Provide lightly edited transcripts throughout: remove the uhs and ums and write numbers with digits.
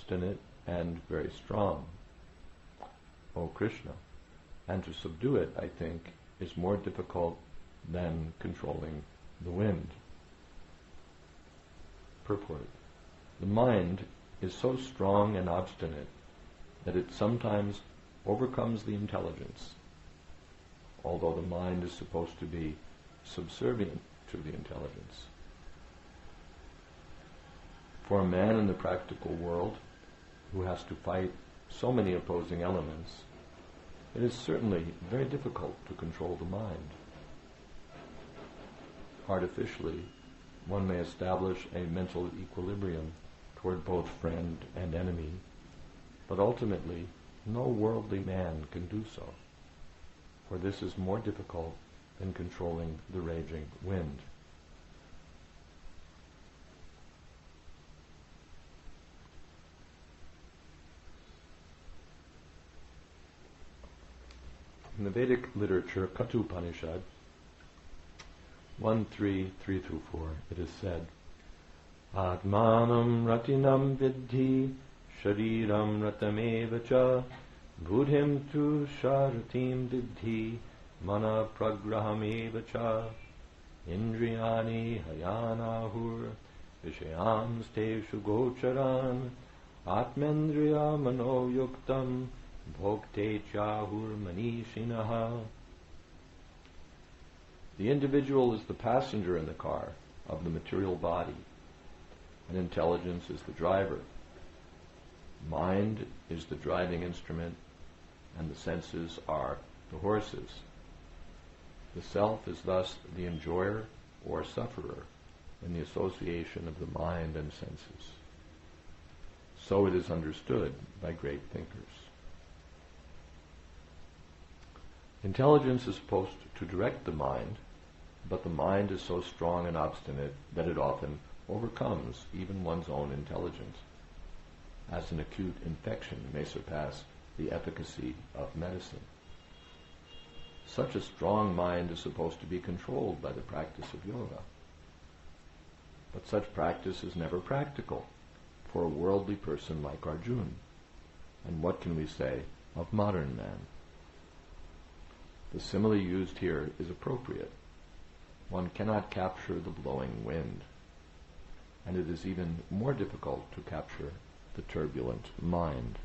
obstinate and very strong, O Krishna. And to subdue it, I think, is more difficult than controlling the wind. Purport. The mind is so strong and obstinate that it sometimes overcomes the intelligence, although the mind is supposed to be subservient to the intelligence. For a man in the practical world who has to fight so many opposing elements, it is certainly very difficult to control the mind. Artificially, one may establish a mental equilibrium toward both friend and enemy, but ultimately no worldly man can do so, for this is more difficult than controlling the raging wind. In the Vedic literature, Kathopanishad 1.3.3-4, it is said, Atmanam ratinam vidhi shariram ratamevacha buddhim tu sharatim vidhi mana pragrahamevacha indriyani hayanahur vishayams teshu gocharan atmendriya manoyuktam bhokte chahur manishinaha. The individual is the passenger in the car of the material body, and intelligence is the driver. Mind is the driving instrument, and the senses are the horses. The self is thus the enjoyer or sufferer in the association of the mind and senses. So it is understood by great thinkers. Intelligence is supposed to direct the mind, but the mind is so strong and obstinate that it often overcomes even one's own intelligence, as an acute infection may surpass the efficacy of medicine. Such a strong mind is supposed to be controlled by the practice of yoga. But such practice is never practical for a worldly person like Arjuna. And what can we say of modern man? The simile used here is appropriate. One cannot capture the blowing wind, and it is even more difficult to capture the turbulent mind.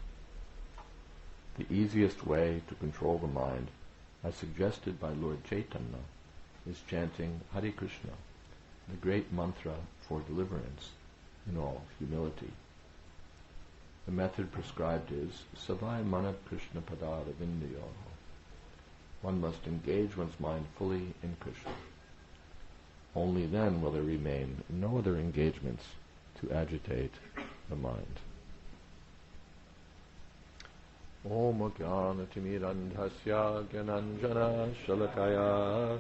The easiest way to control the mind, as suggested by Lord Chaitanya, is chanting Hare Krishna, the great mantra for deliverance, in all humility. The method prescribed is Savai Mana Krishna Padara Vindayo. One must engage one's mind fully in Krishna. Only then will there remain no other engagements to agitate the mind. Om Jnana-timirandhasya Gyananjana Shalakaya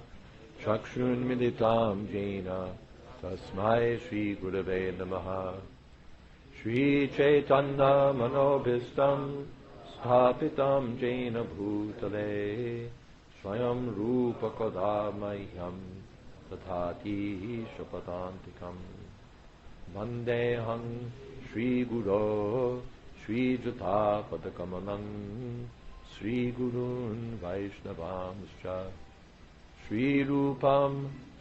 Chakshun Militam Jena Tasmai Shri Gurave Namaha Shri Chaitanya Manobhistam Sthapitam Jena Bhutale Swayam Rupa Kodamahyam Tathati Shapatantikam Vandeham Shri Guru Shri Jatha Padakamanam Shri Gurun Vaishnavamscha Shri Rupam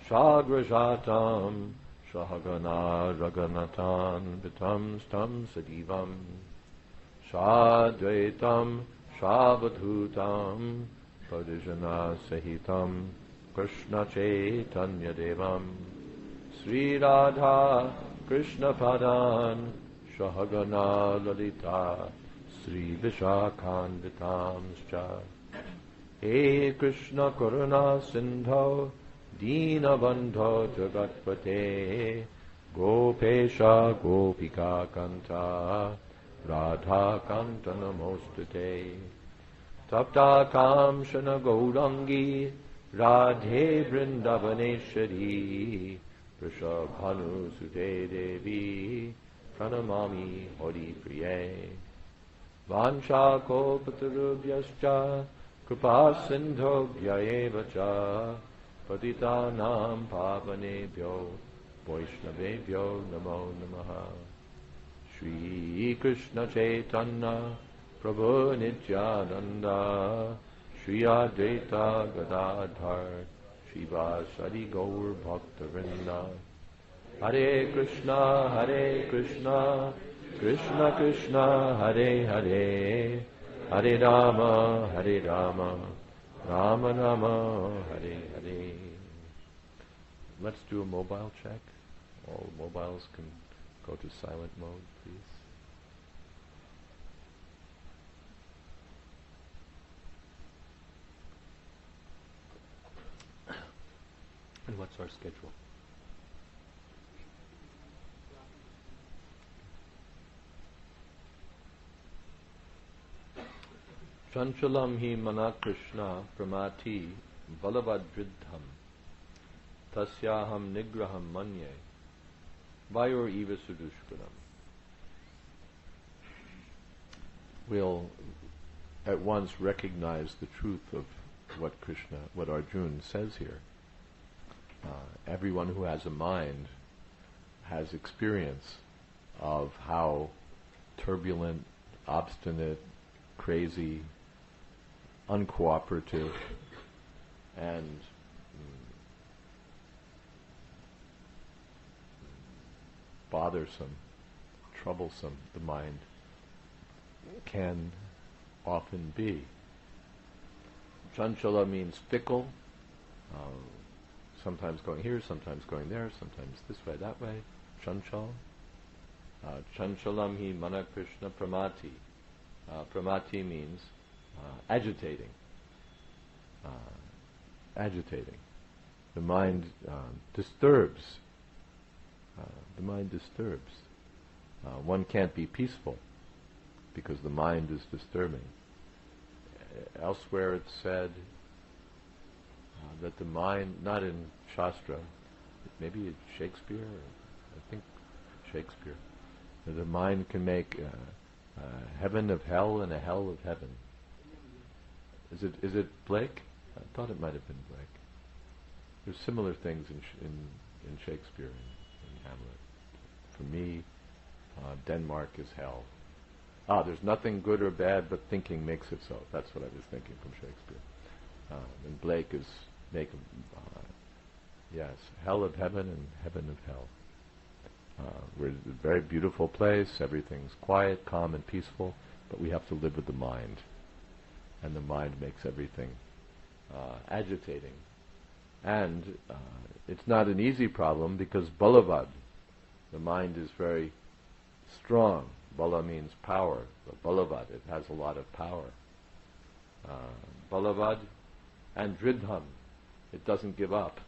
Shagrajatam Shahagana Raganatan Vitam Stam Sadivam Shadvaitam Shavadhutam Parijana Sahitam Krishna Chaitanya Devam Sri Radha Krishna Padan Shahagana Lalita Sri Vishakhanvitamscha He Krishna Karuna Sindho Dina Bandho Jagatpate Gopesha Gopika Kanta Radha Kanta Namostate Tapta Kamshana Gaurangi Radhe Vrindavaneshwari Prishabhanu Sute Devi Pranamami Hari Priye Vansha Kopatarubhyascha Kripa Sindho Bhyayevacha Patitanam Pavanebhyo Vaishnavebhyo Namo Namaha Shri Shri Krishna Chaitanya Prabhu Nityananda Shri Advaita Gadadhar Shivasari Gaur Bhakta Hare Krishna, Krishna Krishna, Hare Hare, Hare Rama, Rama Rama, Hare Hare. Let's do a mobile check. All mobiles can go to silent mode, please. And what's our schedule? Chanchalam hi mana Krishna pramati balavadridham tasyaham nigraham manye vayor eva sudushkuram. We'll at once recognize the truth of what Arjuna says here. Everyone who has a mind has experience of how turbulent, obstinate, crazy, uncooperative, and bothersome, troublesome the mind can often be. Chanchala means fickle, sometimes going here, sometimes going there, sometimes this way, that way. Chanchal. Chanchalam hi mana Krishna pramati. Pramati means agitating. Agitating. The mind disturbs. The mind disturbs. One can't be peaceful because the mind is disturbing. Elsewhere it's said that the mind, not in Shastra, maybe it's Shakespeare, I think Shakespeare, that the mind can make heaven of hell and a hell of heaven. Is it Blake? I thought it might have been Blake. There's similar things in Shakespeare and Hamlet. For me, Denmark is hell. There's nothing good or bad, but thinking makes it so. That's what I was thinking from Shakespeare. And Blake is yes, hell of heaven and heaven of hell. We're in a very beautiful place. Everything's quiet, calm, and peaceful, but we have to live with the mind, and the mind makes everything agitating. And it's not an easy problem because balavad, the mind is very strong. Bala means power. So balavad, it has a lot of power. Balavad and dridham, it doesn't give up.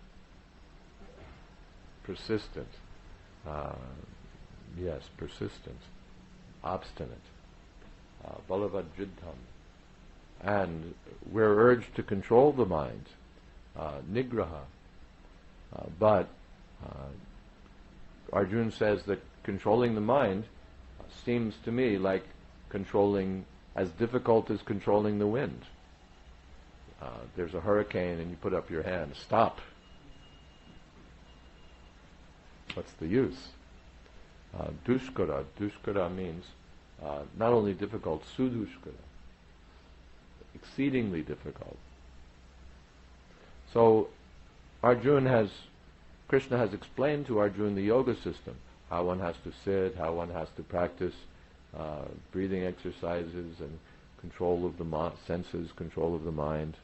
Persistent. Yes, persistent. Obstinate. Balavad dridham. And we're urged to control the mind. Nigraha. But Arjuna says that controlling the mind seems to me like as difficult as controlling the wind. There's a hurricane and you put up your hand, stop. What's the use? Dushkara means not only difficult, sudushkara, exceedingly difficult. So Krishna has explained to Arjuna the yoga system, how one has to sit, how one has to practice breathing exercises and control of the senses, control of the mind,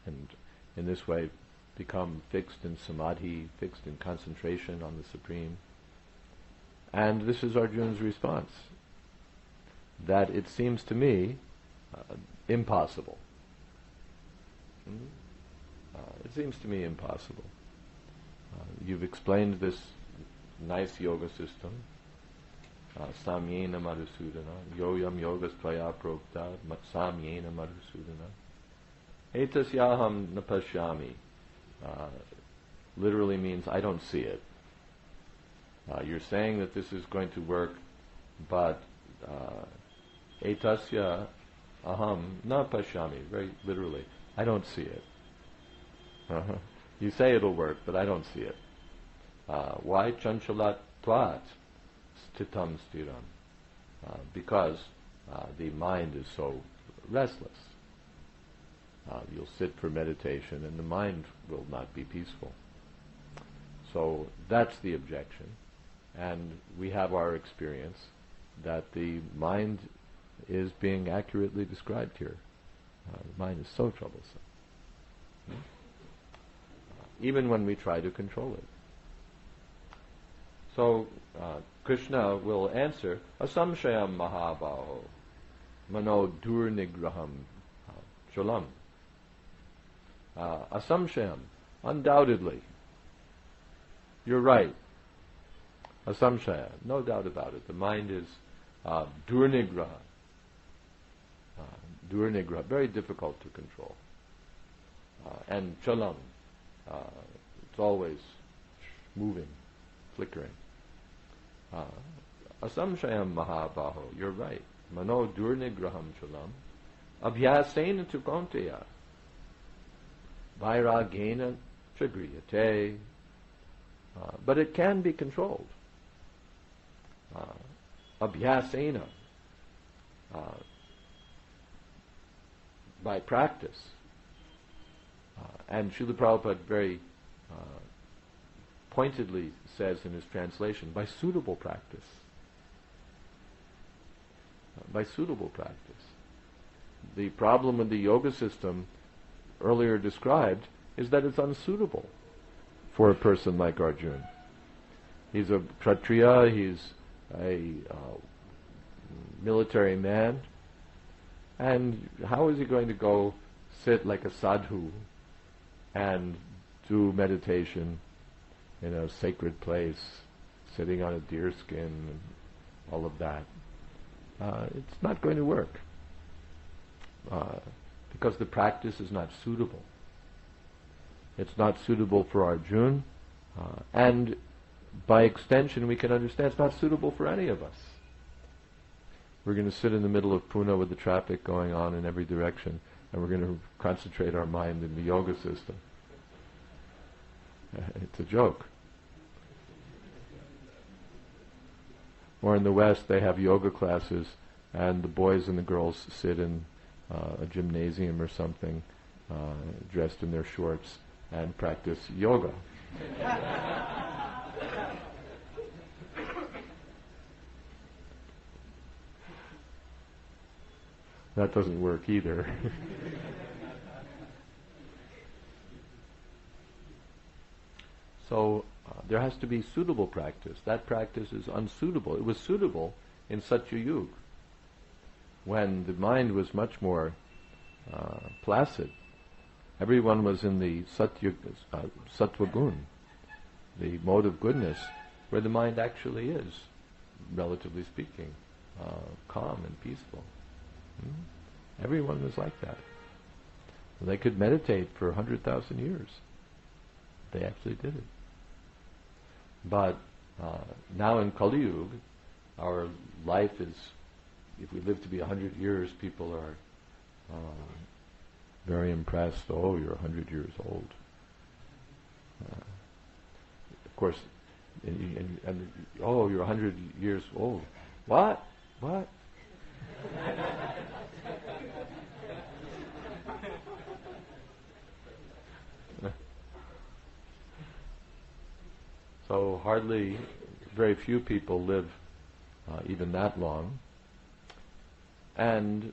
and in this way become fixed in samadhi, fixed in concentration on the Supreme. And this is Arjuna's response, that it seems to me impossible. It seems to me impossible. You've explained this nice yoga system. Samyena Madhusudana, Yoyam Yogas Tvaya Prokta, Samyena Madhusudana. Etasyaham Napashyami literally means I don't see it. You're saying that this is going to work, but etasya aham na pashyami, very literally, I don't see it. You say it'll work, but I don't see it. Why? Chanchalat tvat stitam stiram. because the mind is so restless. You'll sit for meditation and the mind will not be peaceful. So that's the objection. And we have our experience that the mind is being accurately described here. The mind is so troublesome. Even when we try to control it. So Krishna will answer, asamshayam mahabaho mano durnigraham cholam. Asamshayam, undoubtedly. You're right. Asamshaya, no doubt about it. The mind is durnigraha. Durnigraha, very difficult to control. And chalam, it's always moving, flickering. Asamshayam mahabaho, you're right. Mano durnigraham chalam. Abhyasena tu kaunteya. Vairagena chagriyate. But it can be controlled. Abhyasena. By practice. And Srila Prabhupada very pointedly says in his translation, by suitable practice. By suitable practice. The problem with the yoga system earlier described is that it's unsuitable for a person like Arjuna. He's a Kshatriya, he's a military man, and how is he going to go sit like a sadhu and do meditation in a sacred place, sitting on a deer skin and all of that? It's not going to work because the practice is not suitable. It's not suitable for Arjuna, and by extension we can understand it's not suitable for any of us. We're going to sit in the middle of Pune with the traffic going on in every direction, and we're going to concentrate our mind in the yoga system. It's a joke. Or in the West, they have yoga classes, and the boys and the girls sit in a gymnasium or something, dressed in their shorts, and practice yoga. That doesn't work either. So there has to be suitable practice. That practice is unsuitable. It was suitable in Satya Yuga, when the mind was much more placid. Everyone was in the Sattva Gun, the mode of goodness, where the mind actually is, relatively speaking, calm and peaceful. Everyone was like that. They could meditate for 100,000 years. They actually did it. But now in Kali Yuga, our life is, if we live to be 100 years, people are very impressed. Oh, you're 100 years old. Of course, and oh, you're 100 years old. What? What? So very few people live even that long. And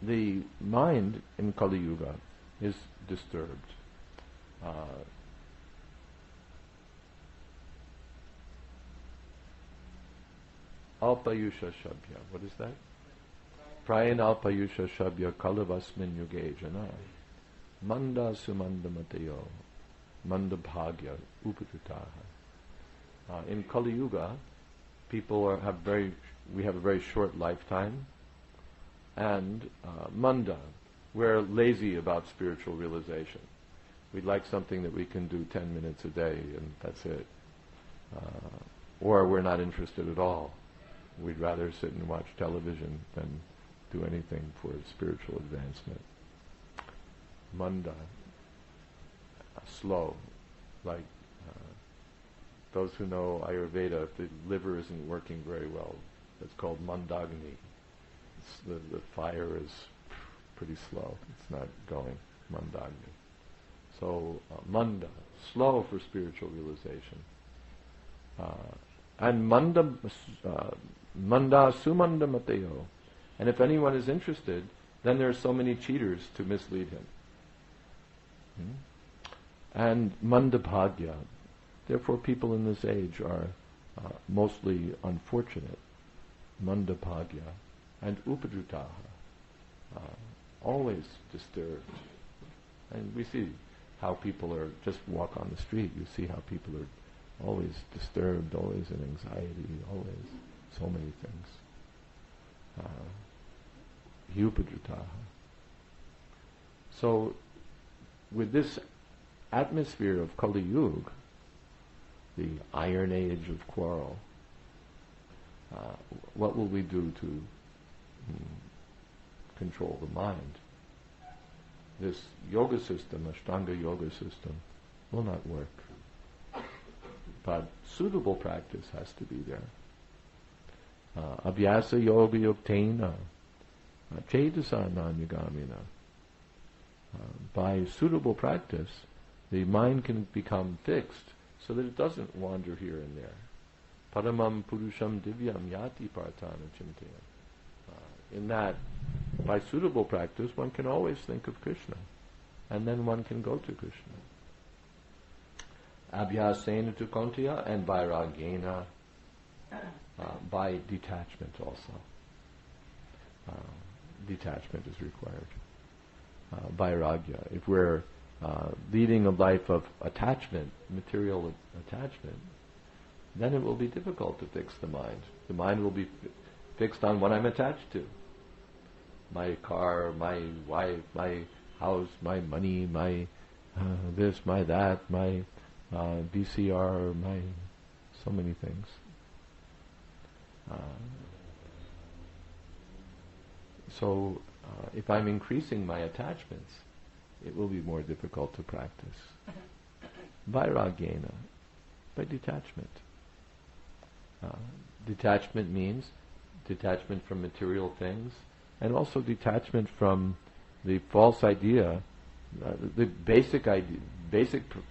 the mind in Kali Yuga is disturbed. Alpayusha Shabya. What is that? Prayan Alpayusha Shabya Kalavasmin Yuge Jana. Manda Sumanda Matayo. Manda Bhagya Upatutaha. In Kali Yuga, people we have a very short lifetime, and manda, we're lazy about spiritual realization. We'd like something that we can do 10 minutes a day, and that's it. Or we're not interested at all. We'd rather sit and watch television than do anything for spiritual advancement. Manda, slow, like those who know Ayurveda, if the liver isn't working very well, it's called mandagni. The fire is pretty slow. It's not going. Mandagni. So manda, slow for spiritual realization. And manda sumanda mateo. And if anyone is interested, then there are so many cheaters to mislead him. And mandabhagya. Therefore people in this age are mostly unfortunate. Mandabhagya. And upadrutaha. Always disturbed. And we see how people are, just walk on the street, you see how people are always disturbed, always in anxiety, always so many things. Upadrutaha. So, with this atmosphere of Kali Yuga, the iron age of quarrel, what will we do to control the mind? This yoga system, Ashtanga yoga system, will not work. But suitable practice has to be there. Abhyasa yoga yuktena, cetasa nanyagamina. By suitable practice, the mind can become fixed so that it doesn't wander here and there. Paramam purusham divyam yati partana chintaya. In that, by suitable practice, one can always think of Krishna, and then one can go to Krishna. Abhyasena tu kontiya, and vairagena, by detachment also. Detachment is required. Vairagya. If we're leading a life of attachment, material attachment, then it will be difficult to fix the mind. The mind will be fixed on what I'm attached to. My car, my wife, my house, my money, my this, my that, my VCR, my so many things. So if I'm increasing my attachments, it will be more difficult to practice. Vairagena, by detachment. Detachment means detachment from material things, and also detachment from the false idea. The basic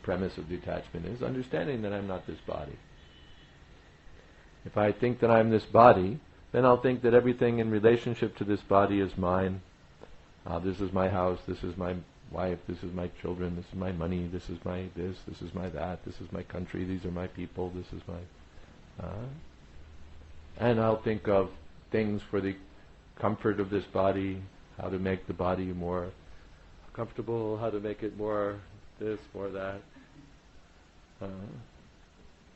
premise of detachment is understanding that I'm not this body. If I think that I'm this body, then I'll think that everything in relationship to this body is mine. This is my house, this is my wife, this is my children, this is my money, this is my this is my that, this is my country, these are my people, this is my... and I'll think of things for the comfort of this body, how to make the body more comfortable, how to make it more this, more that.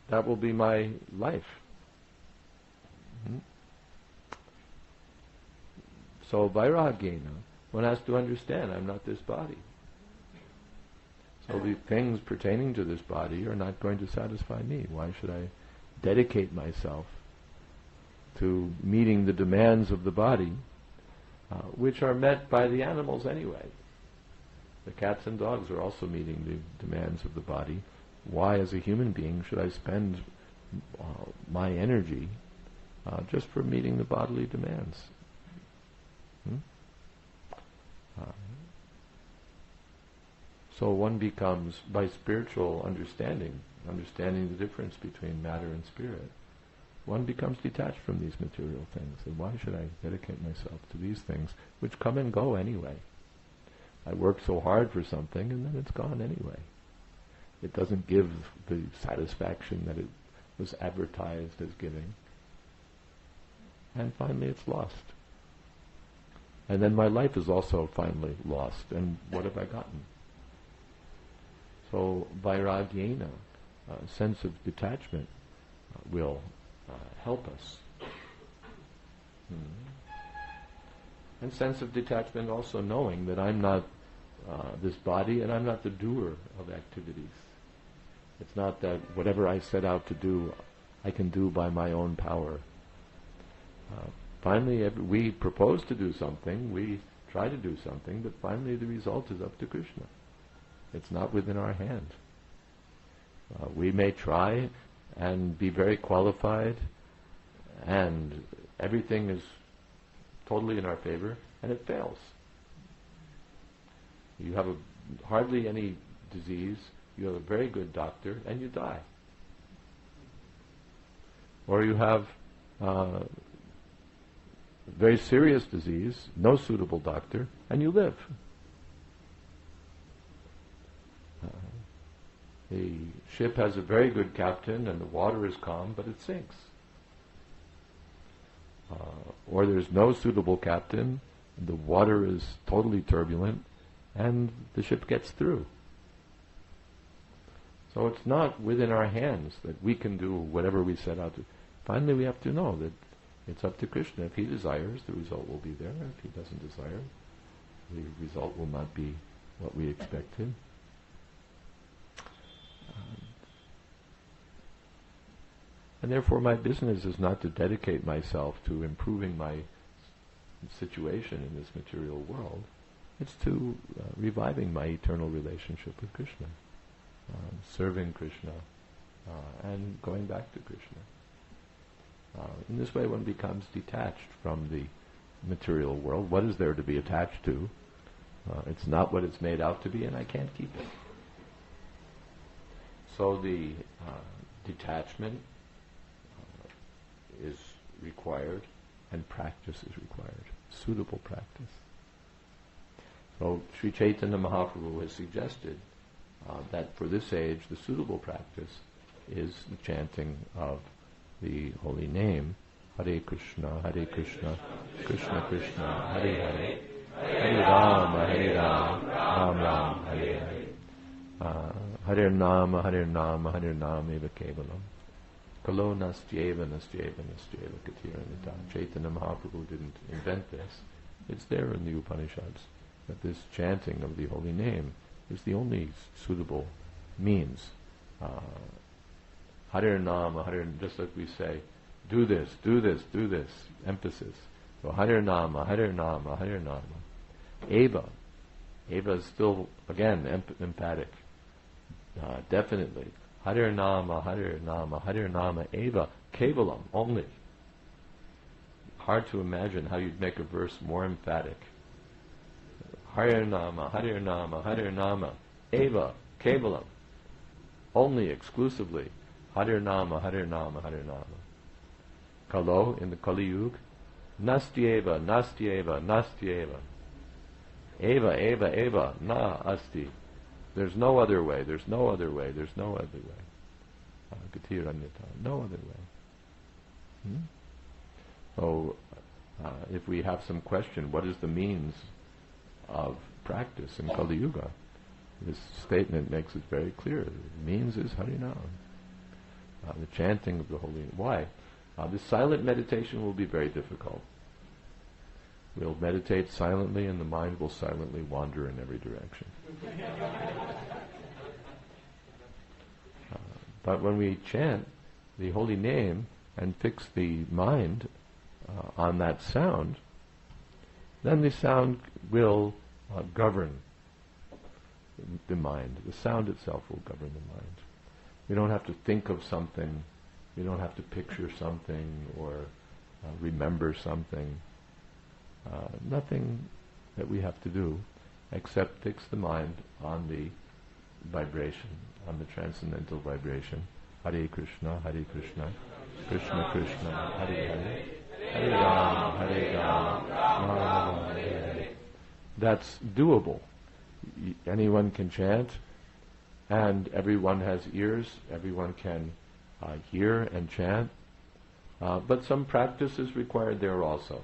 That will be my life. So vairagena, one has to understand I'm not this body. So the things pertaining to this body are not going to satisfy me. Why should I dedicate myself to meeting the demands of the body, which are met by the animals anyway? The cats and dogs are also meeting the demands of the body. Why, as a human being, should I spend my energy just for meeting the bodily demands? So one becomes, by spiritual understanding the difference between matter and spirit, one becomes detached from these material things. And why should I dedicate myself to these things, which come and go anyway? I worked so hard for something, and then it's gone anyway. It doesn't give the satisfaction that it was advertised as giving. And finally it's lost. And then my life is also finally lost. And what have I gotten? So vairagyena, sense of detachment, will help us. And sense of detachment also knowing that I'm not this body, and I'm not the doer of activities. It's not that whatever I set out to do, I can do by my own power. Finally, we propose to do something, we try to do something, but finally the result is up to Krishna. It's not within our hand. We may try and be very qualified, and everything is totally in our favor, and it fails. You have hardly any disease, you have a very good doctor, and you die. Or you have very serious disease, no suitable doctor, and you live. The ship has a very good captain and the water is calm, but it sinks. Or there's no suitable captain, the water is totally turbulent, and the ship gets through. So it's not within our hands that we can do whatever we set out to. Finally, we have to know that it's up to Krishna. If he desires, the result will be there. If he doesn't desire, the result will not be what we expected. And therefore my business is not to dedicate myself to improving my situation in this material world. It's to reviving my eternal relationship with Krishna, serving Krishna, and going back to Krishna. In this way one becomes detached from the material world. What is there to be attached to? It's not what it's made out to be, and I can't keep it. So the detachment is required, and practice is required, suitable practice. So Sri Chaitanya Mahaprabhu has suggested that for this age the suitable practice is the chanting of the holy name, Hare Krishna, Krishna Krishna, Hare Hare, Hare Rama, Ram Ram, Hare Hare. Hare Nama, Hare Nama, Hare Nama eva kevalam. Kalo nastyeva, nastyeva, nastyeva katiranita. Chaitanya Mahaprabhu didn't invent this. It's there in the Upanishads, that this chanting of the holy name is the only suitable means. Hare Nama, Hare, just like we say, do this, do this, do this, emphasis. So Hare Nama, Hare Nama, Hare Nama. Eva. Eva is still, again, emphatic. Definitely. Hare Nama, Hare Nama, Hare Nama, Eva, Kevalam, only. Hard to imagine how you'd make a verse more emphatic. Hare Nama, Hare Nama, Hare Nama, Eva, Kevalam, only, exclusively. Hare Nama, Hare Nama, Hare Nama. Kalo, in the Kali Yuga, Nastyeva, Nastyeva, Nastyeva. Eva, Eva, Eva, Na Asti. There's no other way, there's no other way, there's no other way. Gatiranyata, no other way. So, if we have some question, what is the means of practice in Kali Yuga? This statement makes it very clear. The means is Harinam. The chanting of the holy name. Why? This silent meditation will be very difficult. We'll meditate silently and the mind will silently wander in every direction. But when we chant the holy name and fix the mind on that sound, then the sound will govern the mind. The sound itself will govern the mind. We don't have to think of something, we don't have to picture something or remember something. Nothing that we have to do except fix the mind on the vibration, on the transcendental vibration. Hare Krishna, Krishna Krishna, Hare Hare, Hare Rama, Rama Rama, Hare Hare. That's doable. Anyone can chant, and everyone has ears, everyone can hear and chant, but some practice is required there also,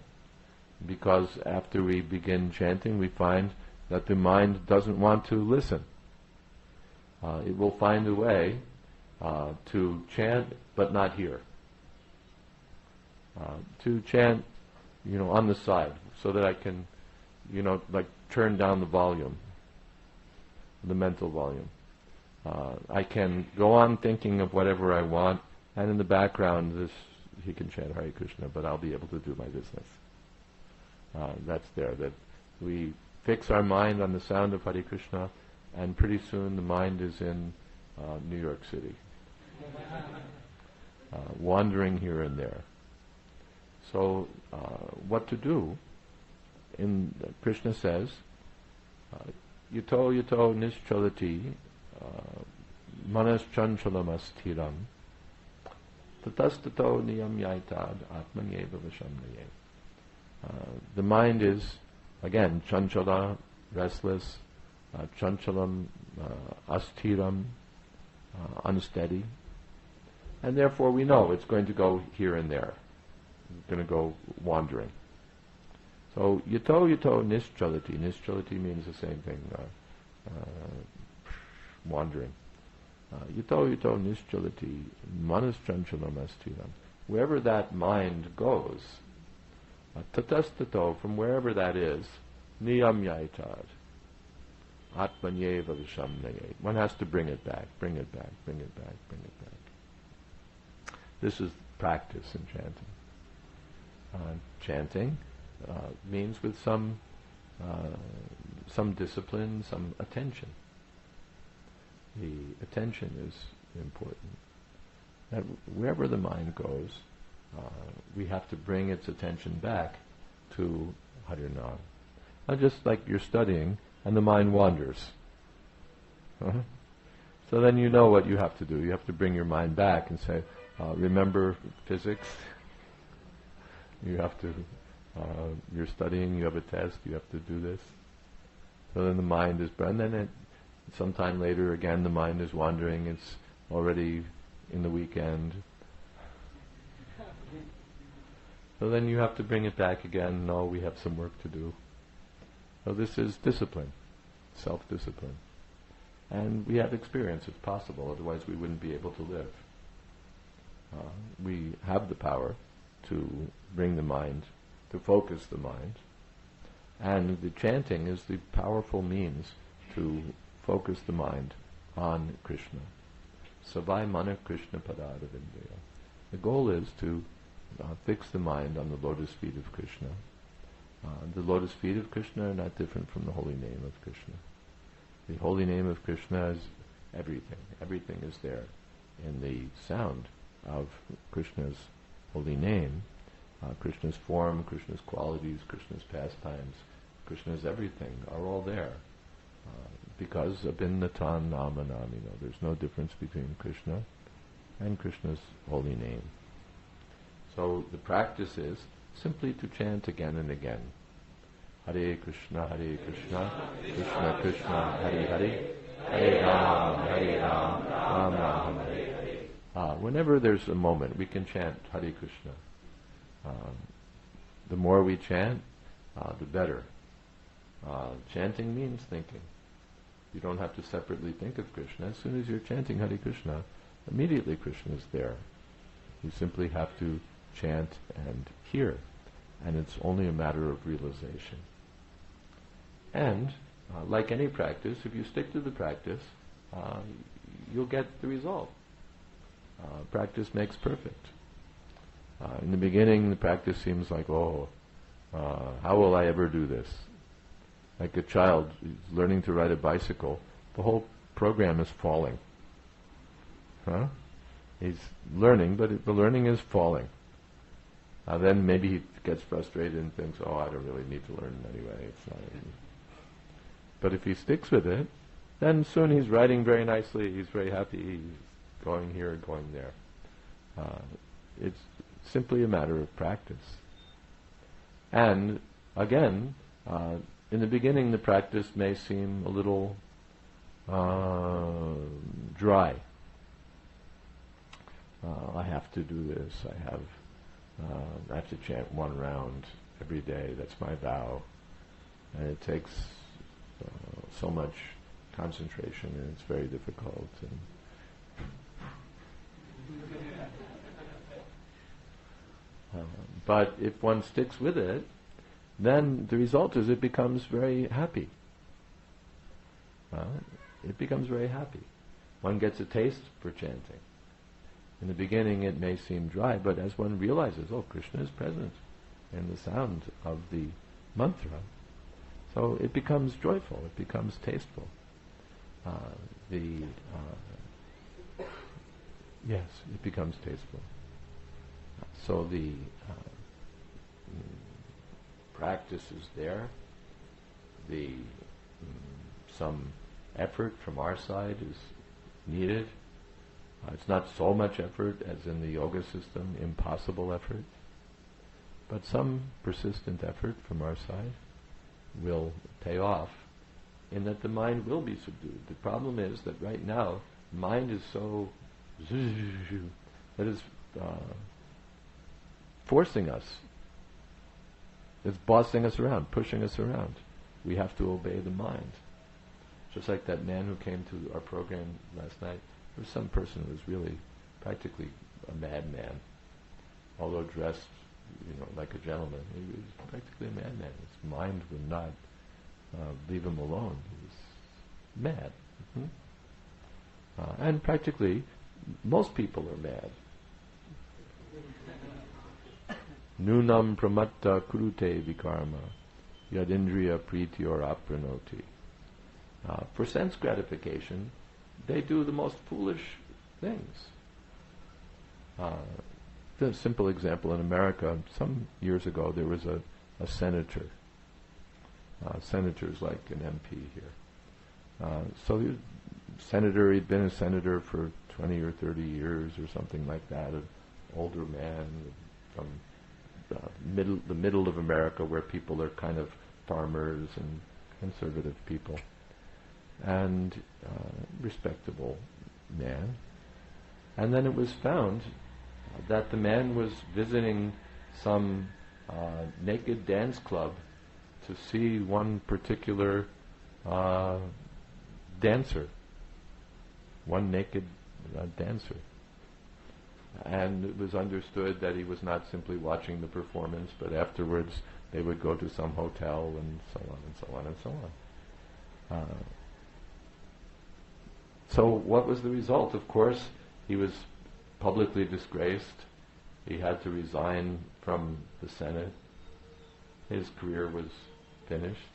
because after we begin chanting we find that the mind doesn't want to listen. It will find a way to chant but not hear. To chant, on the side, so that I can, like turn down the volume, the mental volume. I can go on thinking of whatever I want, and in the background he can chant Hare Krishna, but I'll be able to do my business. That's there, that we fix our mind on the sound of Hare Krishna, and pretty soon the mind is in New York City. wandering here and there. So, what to do? Krishna says, Yuto yuto nischalati manas chanchalam astiram tatastato niyam yaitad atmanyeva vashamnaye. The mind is, again, chanchala, restless, chanchalam, astiram, unsteady, and therefore we know it's going to go here and there. It's going to go wandering. So, yuto nischalati. Nischalati means the same thing, wandering. Yuto nischalati manas chanchalam astiram. Wherever that mind goes, tatastato, from wherever that is, niyam yaitad, atmanyeva vishamnaye. One has to bring it back, bring it back, bring it back, bring it back. This is practice in chanting. Chanting means with some discipline, some attention. The attention is important. That wherever the mind goes, we have to bring its attention back to Harinam. Not just like you're studying and the mind wanders. So then you know what you have to do. You have to bring your mind back and say, remember physics. You have to, you're studying, you have a test, you have to do this. So then the mind is, and then sometime later again the mind is wandering, it's already in the weekend. So then you have to bring it back again, no, we have some work to do. So this is discipline, self-discipline. And we have experience, it's possible, otherwise we wouldn't be able to live. We have the power to bring the mind, to focus the mind, and the chanting is the powerful means to focus the mind on Krishna. Savai mana Krishna padadavindaya. The goal is to fix the mind on the lotus feet of Krishna. The lotus feet of Krishna are not different from the holy name of Krishna. The holy name of Krishna is everything. Everything is there in the sound of Krishna's holy name. Krishna's form, Krishna's qualities, Krishna's pastimes, Krishna's everything are all there. Because abhinnatan nama namino, there's no difference between Krishna and Krishna's holy name. So the practice is simply to chant again and again. Hare Krishna, Krishna Krishna, Hare Hare, Hare Ram, Ram Ram, Hare Hare. Whenever there's a moment, we can chant Hare Krishna. The more we chant, the better. Chanting means thinking. You don't have to separately think of Krishna. As soon as you're chanting Hare Krishna, immediately Krishna is there. You simply have to chant and hear, and it's only a matter of realization. And, like any practice, if you stick to the practice, you'll get the result. Practice makes perfect. In the beginning, the practice seems like, how will I ever do this? Like a child who's learning to ride a bicycle, the whole program is falling. He's learning, but the learning is falling. Then maybe he gets frustrated and thinks, I don't really need to learn anyway. It's not easy. But if he sticks with it, then soon he's riding very nicely, he's very happy, he's going here, going there. It's simply a matter of practice. And again, in the beginning the practice may seem a little dry. I have to do this, I have to chant one round every day, that's my vow. And it takes so much concentration and it's very difficult. But if one sticks with it, then the result is it becomes very happy. It becomes very happy. One gets a taste for chanting. In the beginning it may seem dry, but as one realizes, Krishna is present in the sound of the mantra, so it becomes joyful, it becomes tasteful. Yes, it becomes tasteful. So the practice is there. The some effort from our side is needed. It's not so much effort as in the yoga system, impossible effort, but some persistent effort from our side will pay off in that the mind will be subdued. The problem is that right now, mind is so that it's forcing us. It's bossing us around, pushing us around. We have to obey the mind. Just like that man who came to our program last night, there was some person who was really practically a madman, although dressed, like a gentleman. He was practically a madman. His mind would not leave him alone. He was mad. And practically, most people are mad. Nunam pramatta kurute vikarma yadindriya priti or apranoti. For sense gratification, they do the most foolish things. A simple example, in America, some years ago, there was a senator. Senator's like an MP here. So he was senator, he'd been a senator for 20 or 30 years or something like that, an older man from the middle of America, where people are kind of farmers and conservative people, and respectable man. And then it was found that the man was visiting some naked dance club to see one particular dancer, one naked dancer. And it was understood that he was not simply watching the performance, but afterwards they would go to some hotel and so on and so on and so on. So what was the result? Of course, he was publicly disgraced. He had to resign from the Senate. His career was finished.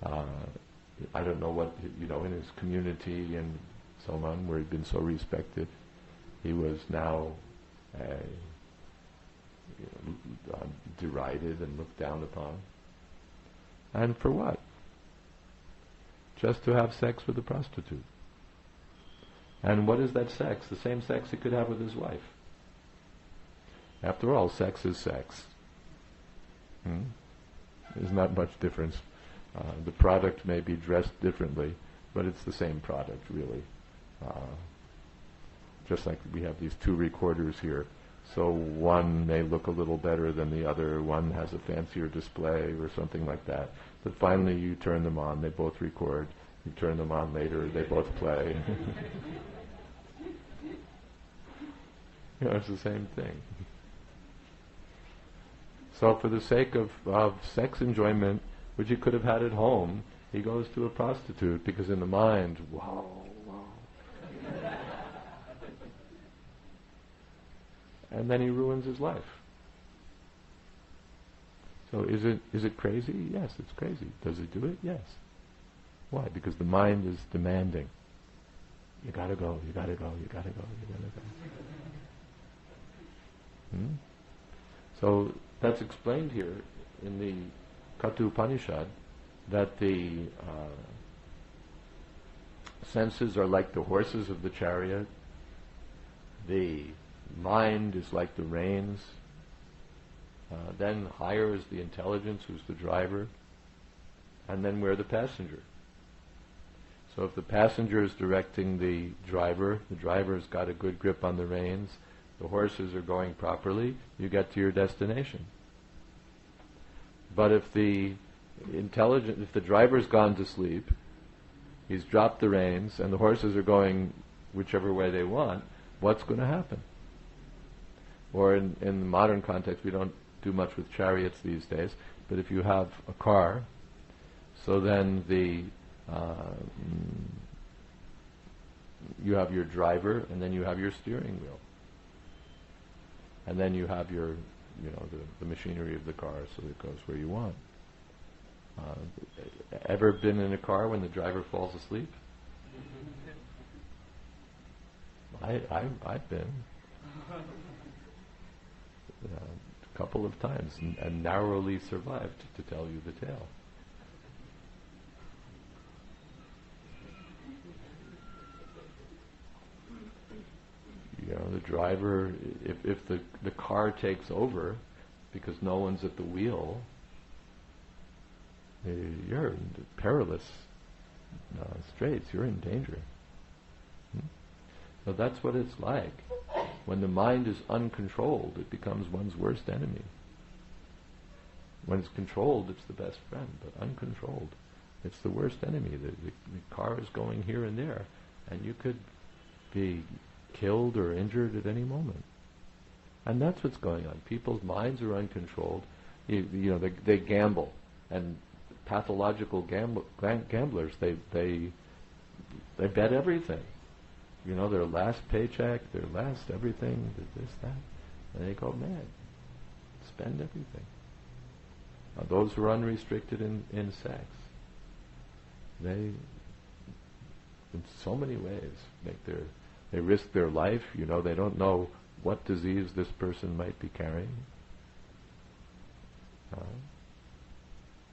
I don't know what, in his community and so on, where he'd been so respected, he was now derided and looked down upon. And for what? Just to have sex with a prostitute. And what is that sex? The same sex he could have with his wife. After all, sex is sex. There's not much difference. The product may be dressed differently, but it's the same product, really. Just like we have these two recorders here. So one may look a little better than the other, one has a fancier display or something like that. But finally you turn them on, they both record. You turn them on later, they both play. It's the same thing. So for the sake of sex enjoyment, which he could have had at home, he goes to a prostitute, because in the mind, wow. And then he ruins his life. So is it crazy? Yes, it's crazy. Does it do it? Yes. Why? Because the mind is demanding. You gotta go, you gotta go, you gotta go, you gotta go. So that's explained here in the Katha Upanishad, that the senses are like the horses of the chariot, the mind is like the reins, then higher is the intelligence, who's the driver, and then we're the passenger. So if the passenger is directing the driver's got a good grip on the reins, the horses are going properly, you get to your destination. But if the driver's gone to sleep, he's dropped the reins, and the horses are going whichever way they want, what's going to happen? Or in the modern context, we don't do much with chariots these days, but if you have a car, so then you have your driver, and then you have your steering wheel. And then you have your, the machinery of the car, so it goes where you want. Ever been in a car when the driver falls asleep? I've been. a couple of times and narrowly survived to tell you the tale. You know, the driver, if the car takes over because no one's at the wheel, you're in perilous straits. You're in danger. So that's what it's like. When the mind is uncontrolled, it becomes one's worst enemy. When it's controlled, it's the best friend, but uncontrolled, it's the worst enemy. The car is going here and there, and you could be killed or injured at any moment. And that's what's going on. People's minds are uncontrolled. You know, they gamble, and pathological gamblers, they bet everything. You know, their last paycheck, their last everything, this, that, and they go mad. Spend everything. Those who are unrestricted in sex, they, in so many ways, they risk their life. You know, they don't know what disease this person might be carrying.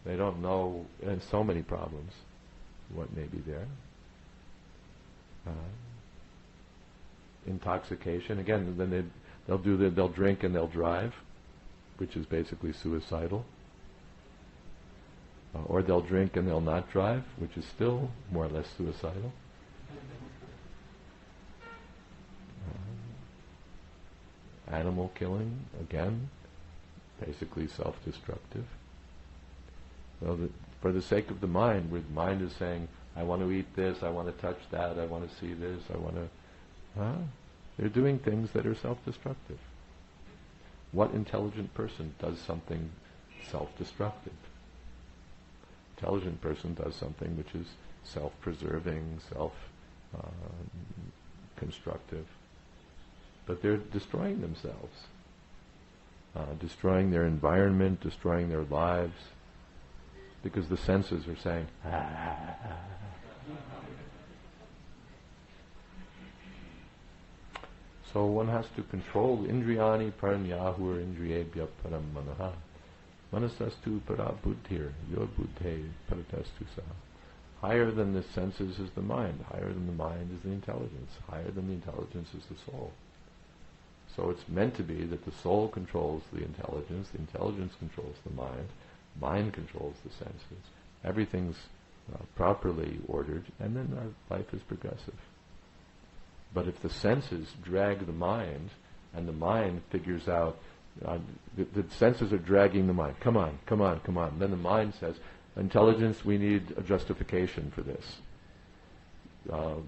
They don't know, and so many problems, what may be there. Intoxication, again, then they'll drink and they'll drive, which is basically suicidal. Or they'll drink and they'll not drive, which is still more or less suicidal. Animal killing, again, basically self-destructive. So that for the sake of the mind, where the mind is saying, I want to eat this, I want to touch that, I want to see this, I want to... they're doing things that are self-destructive. What intelligent person does something self-destructive? Intelligent person does something which is self-preserving, self-constructive. But they're destroying themselves, destroying their environment, destroying their lives, because the senses are saying, So one has to control indriyani paramyahur indriyebhya param manaha. Manasastu para buddhir, yo buddhe paratastu sa. Higher than the senses is the mind. Higher than the mind is the intelligence. Higher than the intelligence is the soul. So it's meant to be that the soul controls the intelligence controls the mind controls the senses. Everything's properly ordered, and then our life is progressive. But if the senses drag the mind, and the mind figures out, the senses are dragging the mind, come on, then the mind says, intelligence, we need a justification for this.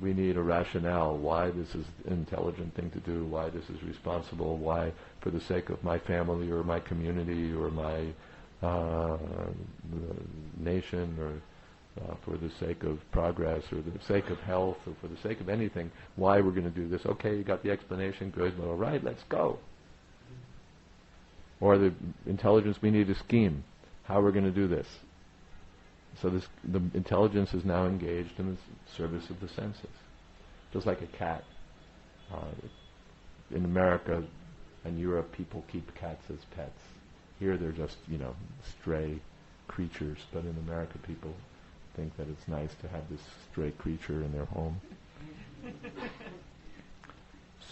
We need a rationale, why this is an intelligent thing to do, why this is responsible, why for the sake of my family or my community or my nation or for the sake of progress or the sake of health or for the sake of anything, why we're going to do this. Okay, you got the explanation, good, well, all right, let's go. Or the intelligence, we need a scheme, how we're going to do this. So the intelligence is now engaged in the service of the senses. Just like a cat. In America and Europe, people keep cats as pets. Here they're just, stray creatures. But in America, people think that it's nice to have this stray creature in their home.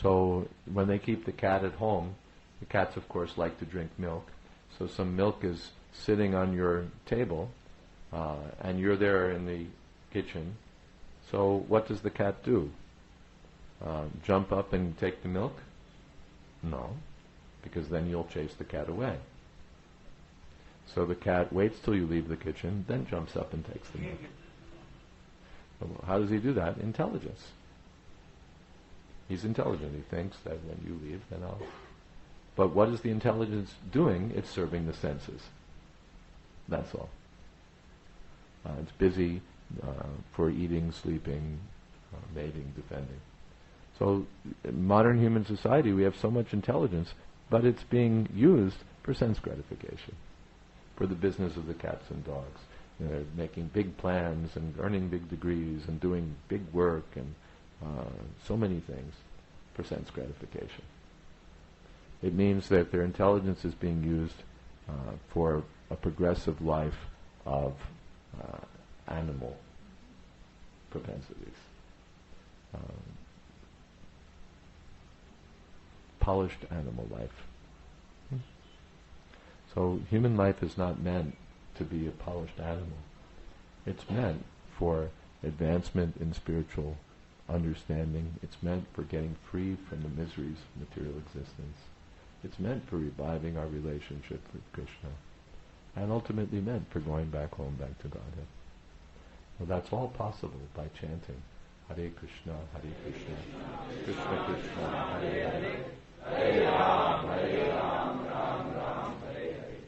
So when they keep the cat at home, the cats, of course, like to drink milk. So some milk is sitting on your table, and you're there in the kitchen. So what does the cat do? Jump up and take the milk? No, because then you'll chase the cat away. So the cat waits till you leave the kitchen, then jumps up and takes the milk. How does he do that? Intelligence. He's intelligent. He thinks that when you leave, then I'll... But what is the intelligence doing? It's serving the senses. That's all. It's busy for eating, sleeping, mating, defending. So in modern human society, we have so much intelligence, but it's being used for sense gratification, for the business of the cats and dogs. They're making big plans and earning big degrees and doing big work and so many things for sense gratification. It means that their intelligence is being used for a progressive life of animal propensities. Polished animal life. So human life is not meant to be a polished animal. It's meant for advancement in spiritual understanding. It's meant for getting free from the miseries of material existence. It's meant for reviving our relationship with Krishna. And ultimately meant for going back home, back to Godhead. Well, that's all possible by chanting Hare Krishna, Hare Krishna, Krishna Krishna, Hare Hare, Hare Ram, Ram Ram, Hare Hare.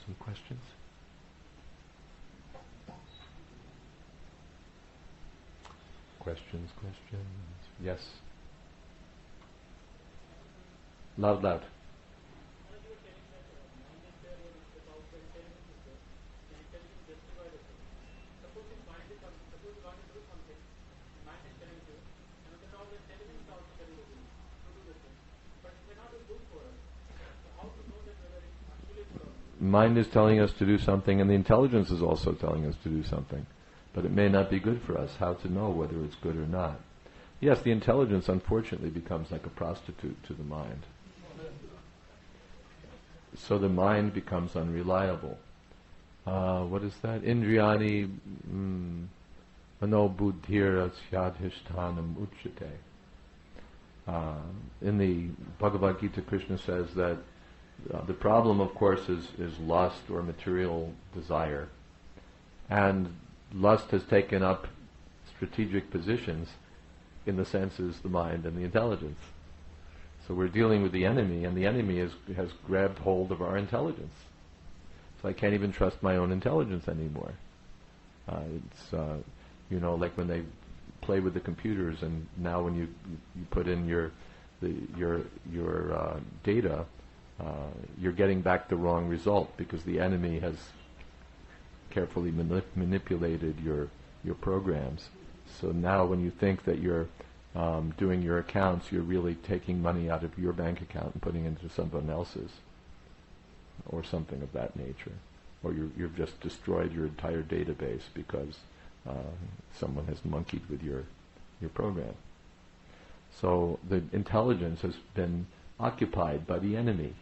Some questions? Questions? Yes. Loud. Mind is telling us to do something, and the intelligence is also telling us to do something. But it may not be good for us. How to know whether it's good or not? Yes, the intelligence unfortunately becomes like a prostitute to the mind. So the mind becomes unreliable. What is that? Indriyani manobuddhira syadhishtanam uchyate. In the Bhagavad Gita, Krishna says that the problem, of course, is lust or material desire. And lust has taken up strategic positions in the senses, the mind, and the intelligence. So we're dealing with the enemy, and the enemy has grabbed hold of our intelligence. So I can't even trust my own intelligence anymore. It's like when they play with the computers, and now when you put in your data, you're getting back the wrong result because the enemy has carefully manipulated your programs. So now when you think that you're doing your accounts, you're really taking money out of your bank account and putting it into someone else's, or something of that nature. Or you've just destroyed your entire database because someone has monkeyed with your program. So the intelligence has been occupied by the enemy,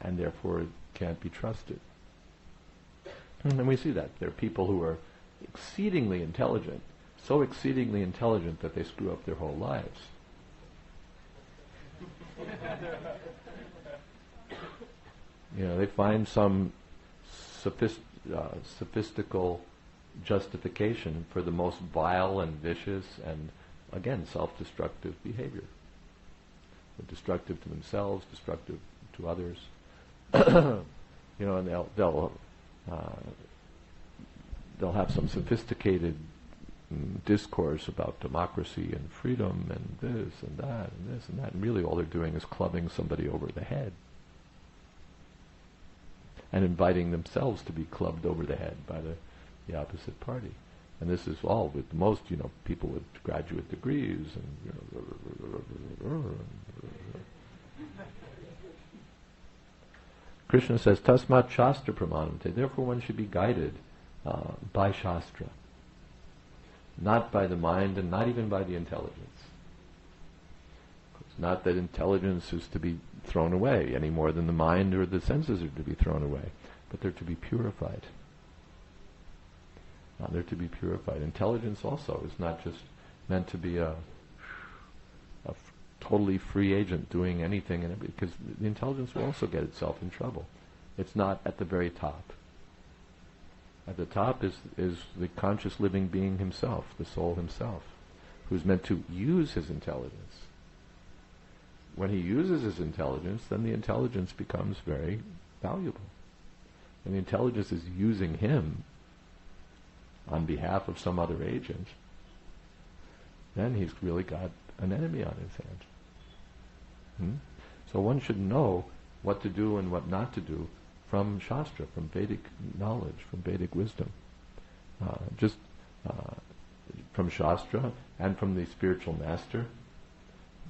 and therefore it can't be trusted. And we see that. There are people who are exceedingly intelligent, so exceedingly intelligent that they screw up their whole lives. They find some sophistical justification for the most vile and vicious and, again, self-destructive behavior. They're destructive to themselves, destructive to others. And they'll have some sophisticated discourse about democracy and freedom and this and that and this and that, and really all they're doing is clubbing somebody over the head and inviting themselves to be clubbed over the head by the opposite party. And this is all with most, people with graduate degrees and Krishna says, Tasmat Shastra Pramanamte. Therefore one should be guided by Shastra. Not by the mind and not even by the intelligence. It's not that intelligence is to be thrown away any more than the mind or the senses are to be thrown away, but they're to be purified. They're to be purified. Intelligence also is not just meant to be a totally free agent doing anything, because the intelligence will also get itself in trouble. It's not at the very top. At the top is the conscious living being himself, the soul himself, who's meant to use his intelligence. When he uses his intelligence, then the intelligence becomes very valuable. And the intelligence is using him on behalf of some other agent, then he's really got an enemy on his hands. So one should know what to do and what not to do from Shastra, from Vedic knowledge, from Vedic wisdom. From Shastra and from the spiritual master.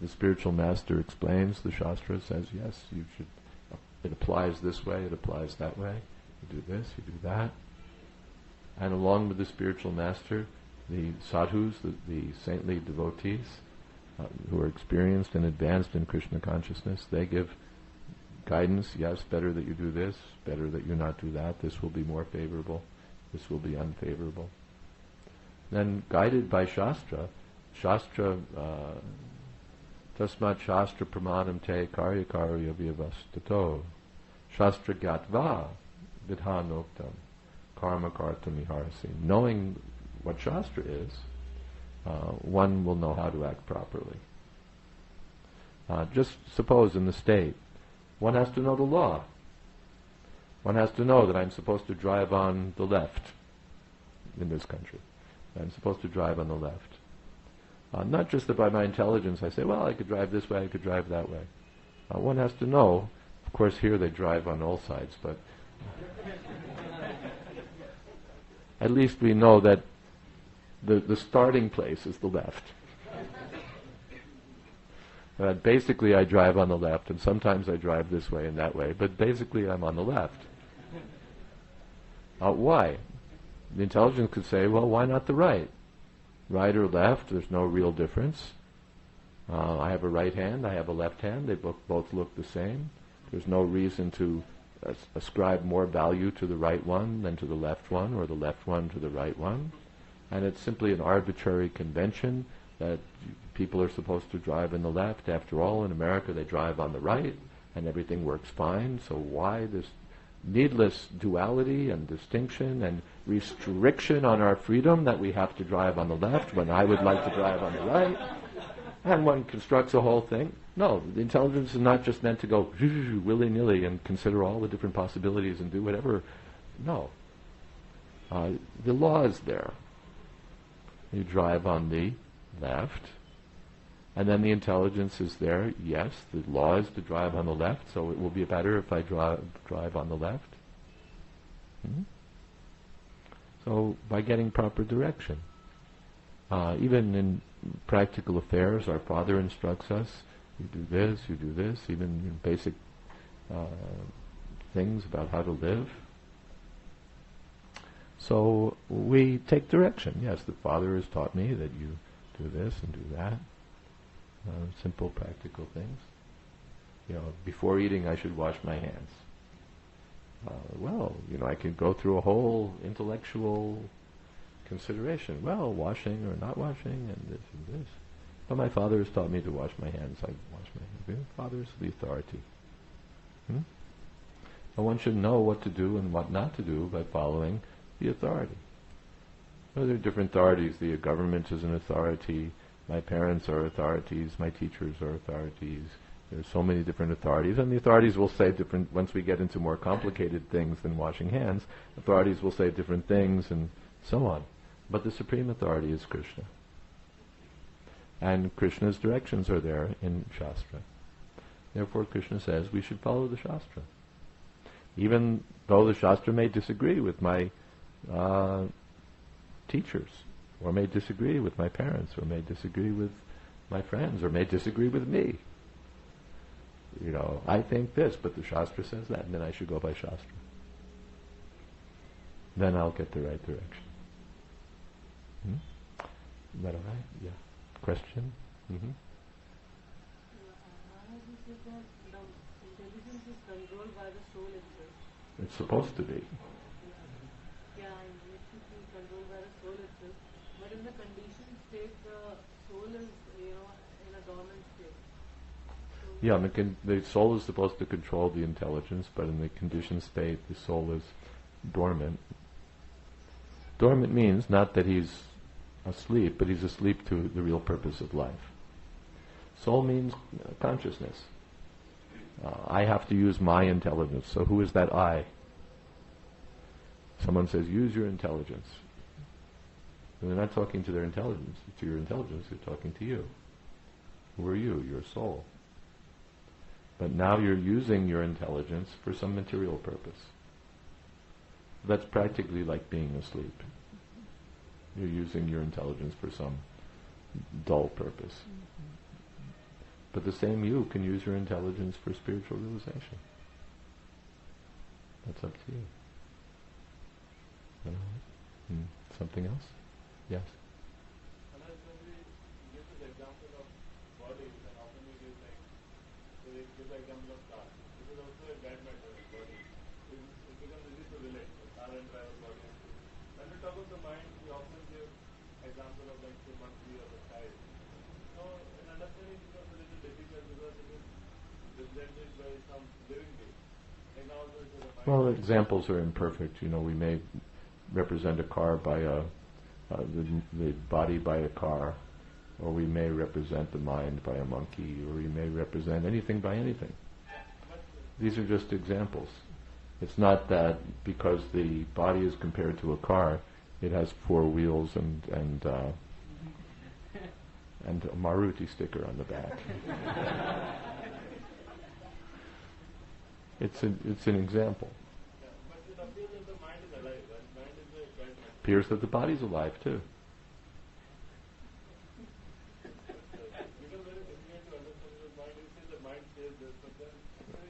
the spiritual master explains, the Shastra says, yes, you should, it applies this way, it applies that way, you do this, you do that. And along with the spiritual master, the sadhus, the saintly devotees, who are experienced and advanced in Krishna consciousness, they give guidance, yes, better that you do this, better that you not do that, this will be more favorable, this will be unfavorable. Then, guided by Shastra, tasmat Shastra pramanam te karya karya vyavastato, Shastra gatva vidhanoktam karma kartam iharasi. Knowing what Shastra is, one will know how to act properly. Just suppose in the state, one has to know the law. One has to know that I'm supposed to drive on the left in this country. I'm supposed to drive on the left. Not just that by my intelligence I say, well, I could drive this way, I could drive that way. One has to know, of course here they drive on all sides, but at least we know that the starting place is the left. Basically I drive on the left, and sometimes I drive this way and that way, but basically I'm on the left. Why? The intelligence could say, well, why not the right? Right or left, there's no real difference. I have a right hand, I have a left hand, they both look the same. There's no reason to ascribe more value to the right one than to the left one, or the left one to the right one. And it's simply an arbitrary convention that people are supposed to drive in the left. After all, in America they drive on the right, and everything works fine. So why this needless duality and distinction and restriction on our freedom that we have to drive on the left when I would like to drive on the right? And one constructs a whole thing. No, the intelligence is not just meant to go willy-nilly and consider all the different possibilities and do whatever. No. The law is there. You drive on the left, and then the intelligence is there. Yes, the law is to drive on the left, so it will be better if I drive on the left. So by getting proper direction. Even in practical affairs, our Father instructs us, you do this, even in basic things about how to live. So we take direction. Yes, the Father has taught me that you do this and do that. Simple, practical things. Before eating I should wash my hands. I could go through a whole intellectual consideration. Well, washing or not washing, and this and this. But my Father has taught me to wash my hands. I wash my hands. Father's the authority. And one should know what to do and what not to do by following the authority. There are different authorities. The government is an authority. My parents are authorities. My teachers are authorities. There's so many different authorities, and the authorities will say different. Once we get into more complicated things than washing hands, authorities will say different things and so on. But the supreme authority is Krishna, and Krishna's directions are there in Shastra. Therefore, Krishna says we should follow the Shastra, even though the Shastra may disagree with my teachers, or may disagree with my parents, or may disagree with my friends, or may disagree with me. I think this, but the Shastra says that, and then I should go by Shastra. Then I'll get the right direction. Is that all right? Yeah. Question? Intelligence is controlled by the soul itself. It's supposed to be. Yeah, it should be controlled by the soul itself. But in the conditioned state, the soul is, in a dormant state. Yeah, the soul is supposed to control the intelligence, but in the conditioned state, the soul is dormant. Dormant means not that he's asleep, but he's asleep to the real purpose of life. Soul means consciousness. I have to use my intelligence. So who is that I? Someone says, use your intelligence. And they're not talking to their intelligence. To your intelligence, they're talking to you. Who are you? Your soul. But now you're using your intelligence for some material purpose. That's practically like being asleep. You're using your intelligence for some dull purpose. But the same you can use your intelligence for spiritual realization. That's up to you. Something else? Yes? And as when we give the example of bodies, and often we give like, so we give the example of car. This is also a bad matter, body. It becomes easy to relate, the car and driver body. When we talk of the mind, we often give example of like the monkey or the child. So in understanding it becomes a little difficult because it is represented by some living being. Like now also it is a mind. Well, examples are imperfect. We may represent a car by the body by a car, or we may represent the mind by a monkey, or we may represent anything by anything. These are just examples. It's not that because the body is compared to a car, it has 4 wheels and a Maruti sticker on the back. It's an example. But it appears that the mind is alive, and mind is a bad matter. Appears that the body's alive too. Because very difficult to understand the mind. You say the mind says this, but then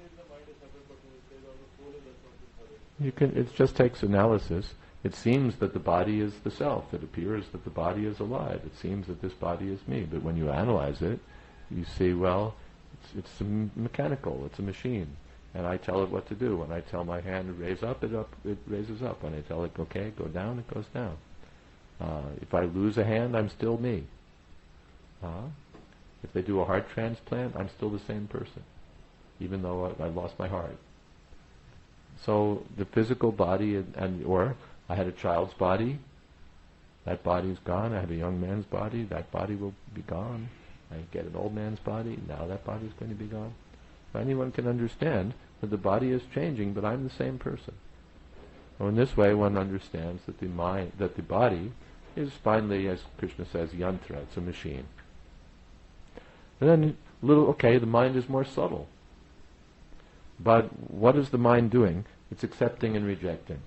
if the mind is separate person, it says or the soul is responsible for it. It just takes analysis. It seems that the body is the self. It appears that the body is alive. It seems that this body is me. But when you analyze it, you see, well, it's mechanical. It's a machine. And I tell it what to do. When I tell my hand to raise up, it raises up. When I tell it, okay, go down, it goes down. If I lose a hand, I'm still me. If they do a heart transplant, I'm still the same person, even though I lost my heart. So the physical body, or I had a child's body, that body is gone. I had a young man's body, that body will be gone. I get an old man's body, now that body is going to be gone. So anyone can understand that the body is changing, but I'm the same person. So in this way, one understands that the body is finally, as Krishna says, yantra, it's a machine. And then, the mind is more subtle. But what is the mind doing? It's accepting and rejecting.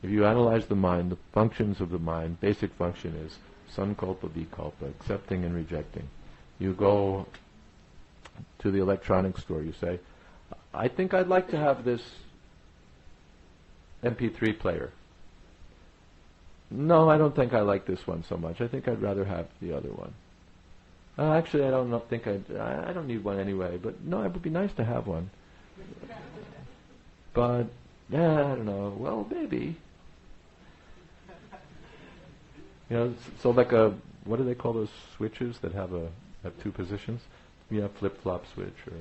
If you analyze the mind, the functions of the mind, basic function is sankalpa, vikalpa, accepting and rejecting. You go to the electronics store, you say, I think I'd like to have this MP3 player. No, I don't think I like this one so much. I think I'd rather have the other one. Actually, I don't need one anyway, but no, it would be nice to have one. But, I don't know, well, maybe. So like what do they call those switches that have 2 positions? Flip-flop switch or...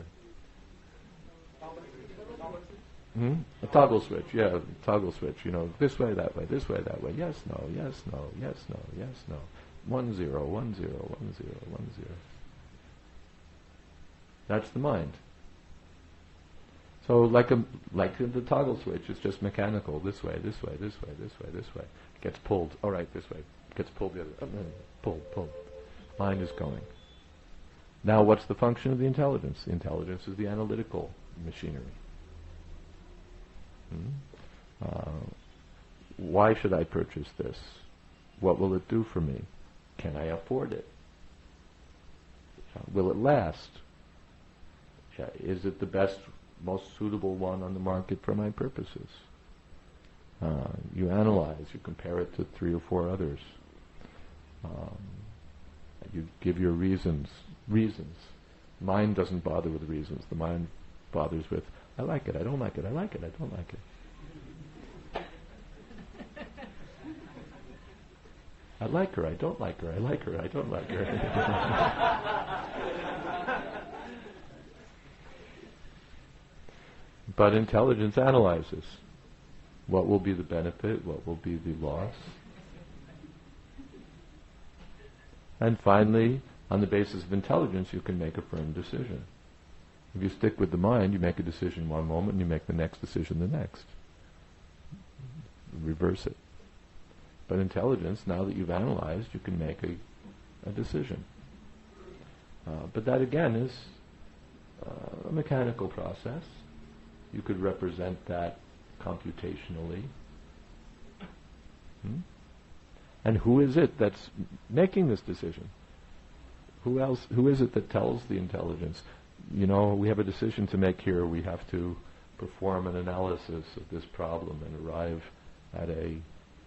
A toggle switch, toggle switch, this way, that way, yes, no, yes, no, yes, no, yes, no. 1 0 1 0 1 0 1 0. That's the mind. So like the toggle switch, it's just mechanical. This way, this way, this way, this way, this way. It gets pulled. All right, this way. It gets pulled the other. Pull. Mind is going. Now, what's the function of the intelligence? The intelligence is the analytical machinery. Why should I purchase this? What will it do for me? Can I afford it? Will it last? Is it the best, most suitable one on the market for my purposes? You analyze, you compare it to 3 or 4 others. You give your reasons. Mind doesn't bother with reasons. The mind bothers with, I like it, I don't like it, I like it, I don't like it. I like her, I don't like her, I like her, I don't like her. But intelligence analyzes. What will be the benefit? What will be the loss? And finally, on the basis of intelligence, you can make a firm decision. If you stick with the mind, you make a decision one moment and you make the next decision the next. Reverse it. But intelligence, now that you've analyzed, you can make a decision. But that again is a mechanical process. You could represent that computationally. And who is it that's making this decision? Who else? Who is it that tells the intelligence? We have a decision to make here. We have to perform an analysis of this problem and arrive at a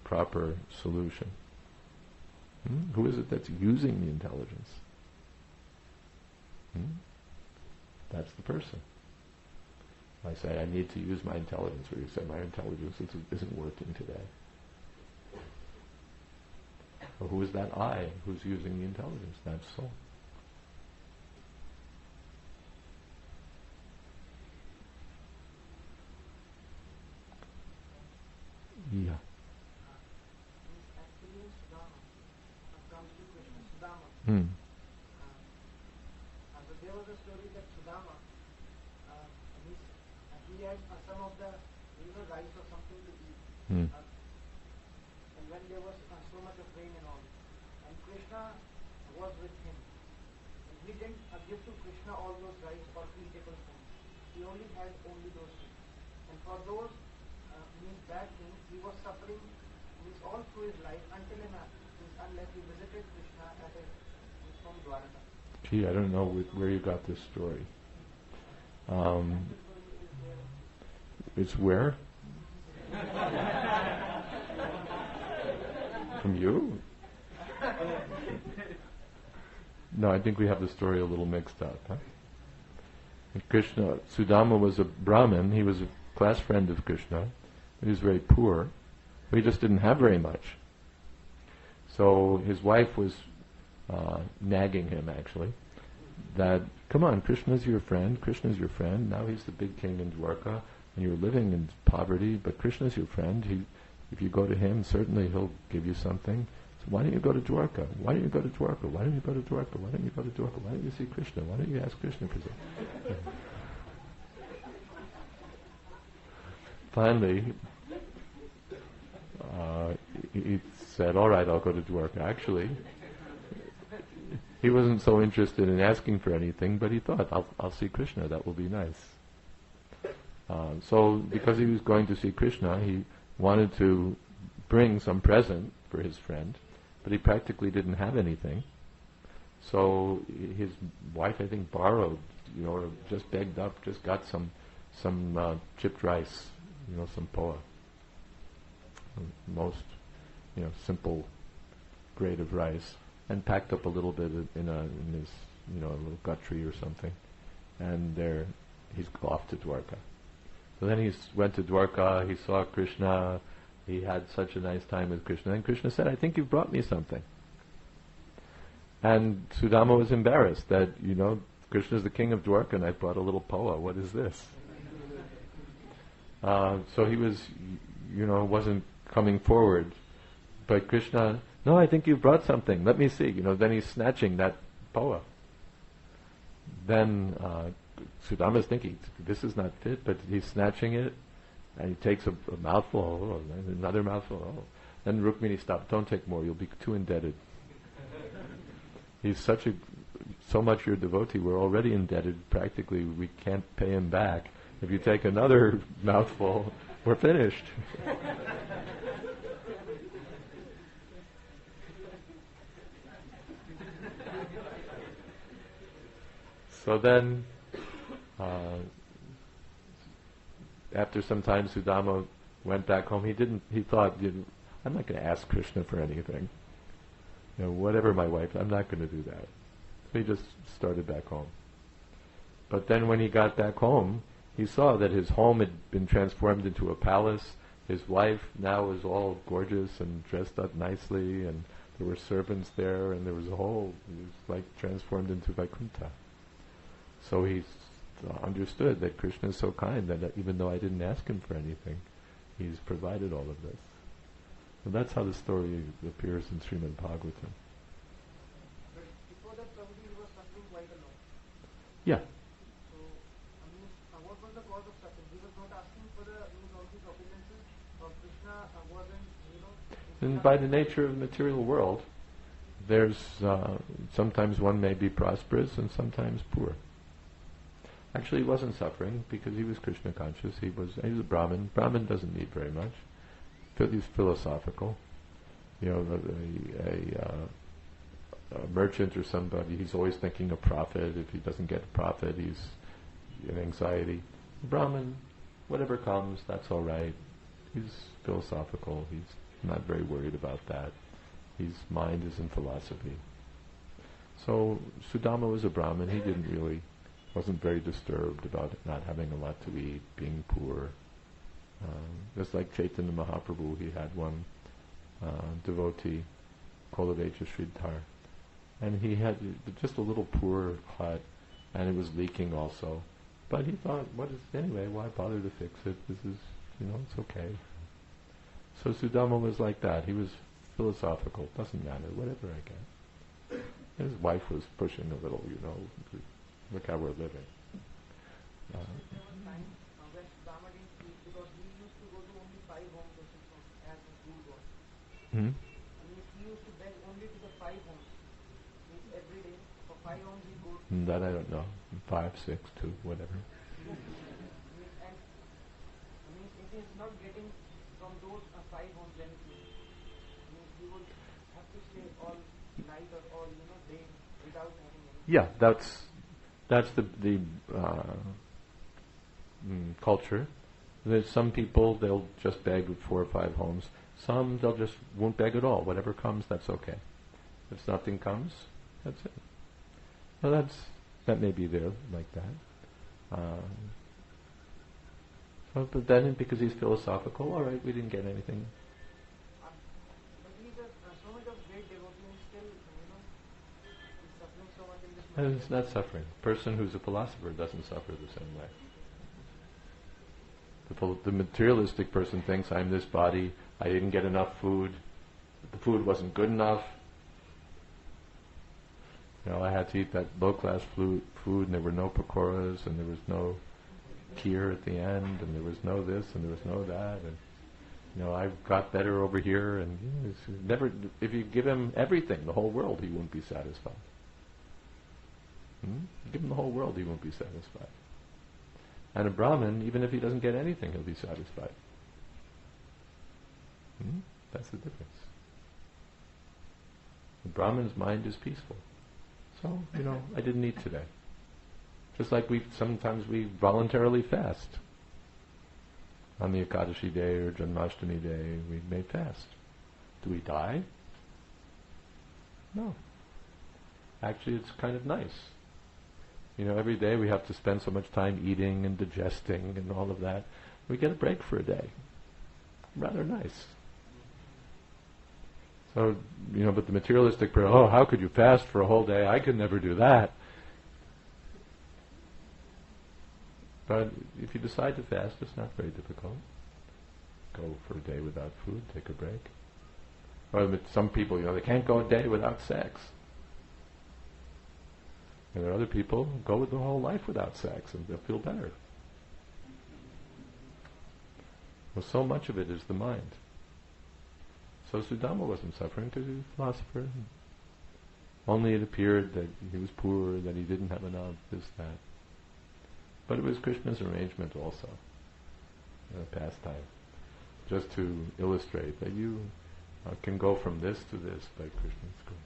proper solution. Who is it that's using the intelligence? That's the person. I say, I need to use my intelligence, or you say, my intelligence isn't working today. Or who is that I who's using the intelligence? That's soul. Yeah. Actually, Sudama comes to Krishna. Sudama. So there was a story that Sudama, he had some of the rice or something to eat. And when there was so much of rain and all, and Krishna was with him, and he didn't give to Krishna all those rice or eatable things. He only had those things. And for those bad things, he was suffering all through his life unless he visited Krishna at from Dwaraka. Gee, I don't know where you got this story. It's where? From you? No, I think we have the story a little mixed up. Huh? Krishna, Sudama was a Brahmin. He was a class friend of Krishna. He was very poor. But he just didn't have very much. So his wife was nagging him, actually, that, come on, Krishna's your friend. Krishna's your friend. Now he's the big king in Dwarka, and you're living in poverty, but Krishna's your friend. If you go to him, certainly he'll give you something. So why don't you go to Dwarka? Why don't you go to Dwarka? Why don't you go to Dwarka? Why don't you go to Dwarka? Why don't you see Krishna? Why don't you ask Krishna for something? Finally, he said, all right, I'll go to Dwarka. Actually, he wasn't so interested in asking for anything, but he thought, I'll see Krishna, that will be nice. So because he was going to see Krishna, he wanted to bring some present for his friend, but he practically didn't have anything. So his wife, I think, borrowed, or just begged up, just got some chipped rice, some poa. Most, simple grade of rice, and packed up a little bit in his, a little guttery or something, and there he's off to Dwarka. So then he went to Dwarka. He saw Krishna. He had such a nice time with Krishna. And Krishna said, I think you've brought me something. And Sudama was embarrassed that, Krishna's the king of Dwarka and I brought a little poa. What is this? So he was, wasn't coming forward. But Krishna, no, I think you've brought something. Let me see. Then he's snatching that poa. Then Sudama's thinking, this is not fit, but he's snatching it. And he takes a mouthful, another mouthful. Then Rukmini stopped. Don't take more. You'll be too indebted. He's so much your devotee. We're already indebted. Practically, we can't pay him back. If you take another mouthful, we're finished. So then, after some time, Sudama went back home. He thought, I'm not going to ask Krishna for anything. Whatever my wife, I'm not going to do that. So he just started back home. But then when he got back home, he saw that his home had been transformed into a palace. His wife now was all gorgeous and dressed up nicely, and there were servants there, and there was he was like transformed into Vaikuntha. So he understood that Krishna is so kind that even though I didn't ask him for anything, he's provided all of this. So that's how the story appears in Srimad Bhagavatam. But before that, probably he was suffering quite a lot. Yeah. So, what was the cause of suffering? He was not asking for all these opulences, or Krishna wasn't, And by the nature of the material world, there's sometimes one may be prosperous and sometimes poor. Actually, he wasn't suffering because he was Krishna conscious. He was a Brahmin. Brahmin doesn't need very much. He's philosophical. A a merchant or somebody, he's always thinking of profit. If he doesn't get profit, he's in anxiety. Brahmin, whatever comes, that's all right. He's philosophical. He's not very worried about that. His mind is in philosophy. So Sudama was a Brahmin. He wasn't very disturbed about not having a lot to eat, being poor. Just like Chaitanya Mahaprabhu, he had one devotee, Koladecha Sridhar, and he had just a little poor hut, and it was leaking also. But he thought, anyway, why bother to fix it? This is, it's okay. So Sudama was like that. He was philosophical. Doesn't matter, whatever I get. His wife was pushing a little, look how we're living. There was time when Sudama didn't sleep because he used to go to only 5 homes or 6 homes as his rule was. I mean, he used to beg only to the 5 homes. Means every day for 5 homes he goes. That I don't know. 5, 6, 2, whatever. And if he is not getting from those 5 homes anything, he would have to stay all night or all day without having anything. Yeah, that's the culture. There's some people, they'll just beg with 4 or 5 homes. Some, they'll just won't beg at all. Whatever comes, that's okay. If nothing comes, that's it. Well, that may be there like that. But then, because he's philosophical, all right, we didn't get anything. But he's so much of great devotee and still, he's suffering so much in this And it's not suffering. A person who's a philosopher doesn't suffer the same way. The materialistic person thinks, I'm this body, I didn't get enough food, the food wasn't good enough, I had to eat that low-class food, and there were no pakoras, and there was no kheer at the end, and there was no this, and there was no that, and I got better over here, and never. If you give him everything, the whole world, he won't be satisfied. Give him the whole world, he won't be satisfied. And a Brahmin, even if he doesn't get anything, he'll be satisfied. That's the difference. The Brahmin's mind is peaceful. So, I didn't eat today. Just like sometimes we voluntarily fast. On the Ekadashi day or Janmashtami day, we may fast. Do we die? No. Actually, it's kind of nice. Every day we have to spend so much time eating and digesting and all of that. We get a break for a day. Rather nice. So, but the materialistic person, how could you fast for a whole day? I could never do that. But if you decide to fast, it's not very difficult. Go for a day without food, take a break. Or some people, they can't go a day without sex. And there are other people who go with their whole life without sex and they'll feel better. Well, so much of it is the mind. So Sudama wasn't suffering because he was a philosopher. Only it appeared that he was poor, that he didn't have enough, this, that. But it was Krishna's arrangement also, pastime, just to illustrate that you can go from this to this by Krishna's grace.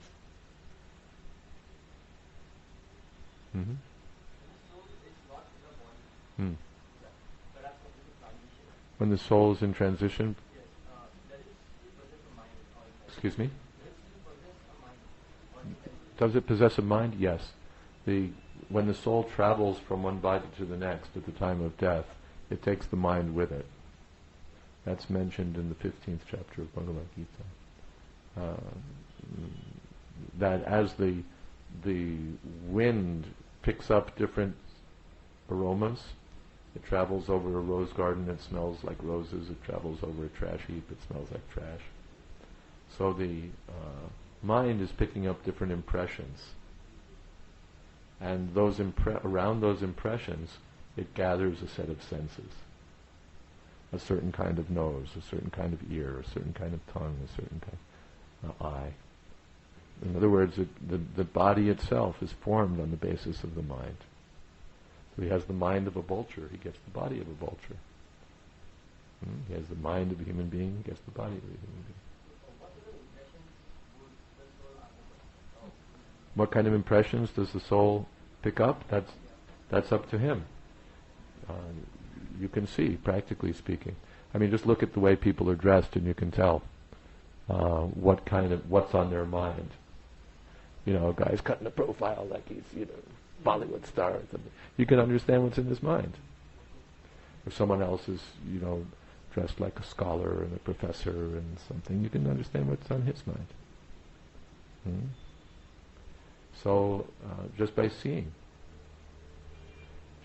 When the soul is in transition, excuse me? Does it possess a mind? Yes. When the soul travels from one body to the next at the time of death, it takes the mind with it. That's mentioned in the 15th chapter of Bhagavad Gita. That as the wind picks up different aromas, it travels over a rose garden, it smells like roses. It travels over a trash heap, it smells like trash. So the mind is picking up different impressions. And around those impressions, it gathers a set of senses. A certain kind of nose, a certain kind of ear, a certain kind of tongue, a certain kind of eye. In other words, the body itself is formed on the basis of the mind. So he has the mind of a vulture, he gets the body of a vulture. He has the mind of a human being, he gets the body of a human being. What kind of impressions does the soul pick up? That's up to him. You can see, practically speaking. I mean, just look at the way people are dressed, and you can tell what's on their mind. A guy's cutting a profile like he's, Bollywood star or something. You can understand what's in his mind. If someone else is, dressed like a scholar and a professor and something, you can understand what's on his mind. So, just by seeing.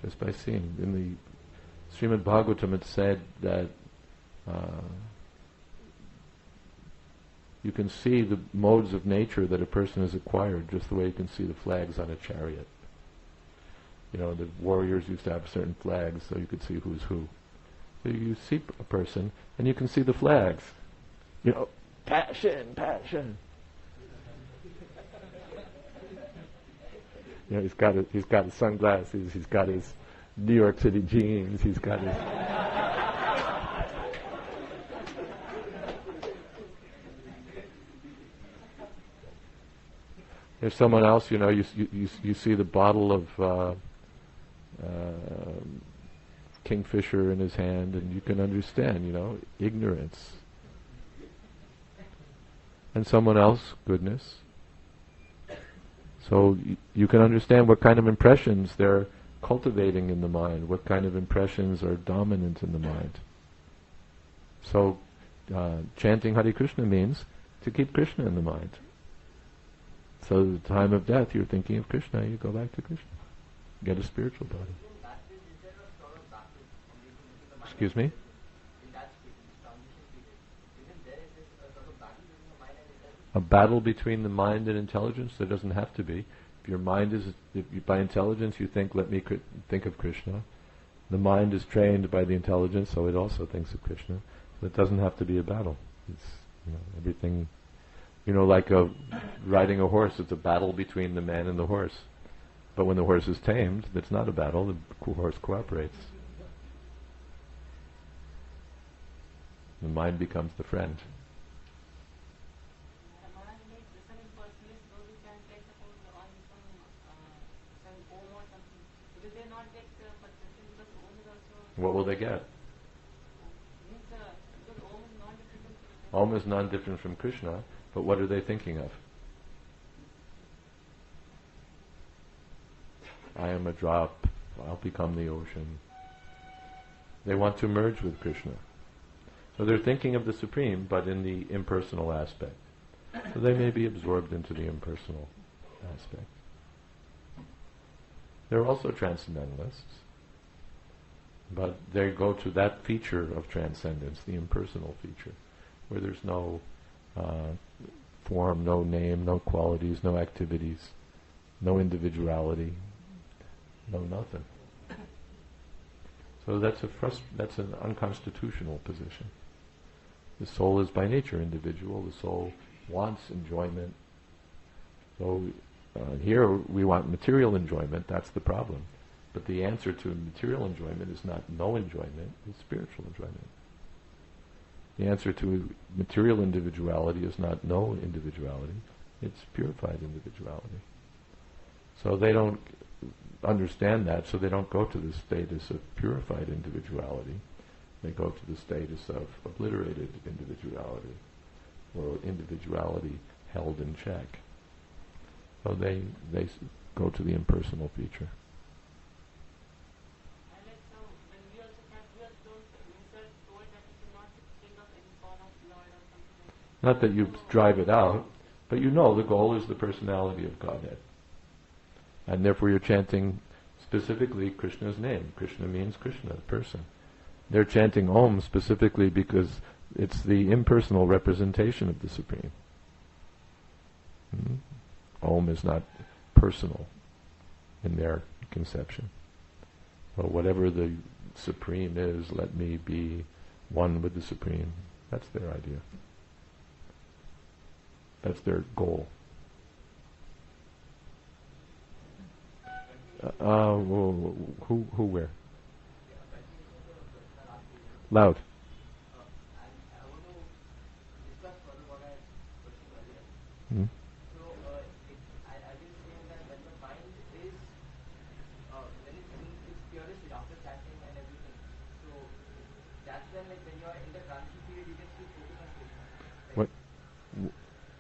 In the Srimad Bhagavatam it said that you can see the modes of nature that a person has acquired just the way you can see the flags on a chariot. The warriors used to have certain flags so you could see who's who. So you see a person and you can see the flags. Passion. He's got his sunglasses, he's got his New York City jeans, he's got his... There's someone else, you see the bottle of Kingfisher in his hand, and you can understand, ignorance. And someone else, goodness. So you can understand what kind of impressions they're cultivating in the mind, what kind of impressions are dominant in the mind. So chanting Hare Krishna means to keep Krishna in the mind. So at the time of death, you're thinking of Krishna, you go back to Krishna. Get a spiritual body. Excuse me? A battle between the mind and intelligence? There doesn't have to be. If your mind is, by intelligence you think, let me think of Krishna. The mind is trained by the intelligence, so it also thinks of Krishna. So it doesn't have to be a battle. It's everything. Like riding a horse, it's a battle between the man and the horse. But when the horse is tamed, it's not a battle. The horse cooperates. The mind becomes the friend. What will they get? Om is non-different from Krishna, but what are they thinking of? I am a drop, I'll become the ocean. They want to merge with Krishna. So they're thinking of the Supreme, but in the impersonal aspect. So they may be absorbed into the impersonal aspect. They're also transcendentalists, but they go to that feature of transcendence, the impersonal feature, where there's no form, no name, no qualities, no activities, no individuality, no nothing. So that's an unconstitutional position. The soul is by nature individual. The soul wants enjoyment. So here we want material enjoyment. That's the problem. But the answer to material enjoyment is not no enjoyment, it's spiritual enjoyment. The answer to material individuality is not no individuality, it's purified individuality. So they don't understand that, so they don't go to the status of purified individuality. They go to the status of obliterated individuality, or individuality held in check. So they go to the impersonal feature. Not that you drive it out, but the goal is the personality of Godhead. And therefore you're chanting specifically Krishna's name. Krishna means Krishna, the person. They're chanting Om specifically because it's the impersonal representation of the Supreme. Om is not personal in their conception. Well, whatever the Supreme is, let me be one with the Supreme. That's their idea. That's their goal. Who, where? Loud. like when you are in the transition period, you can still focus on Krishna. What?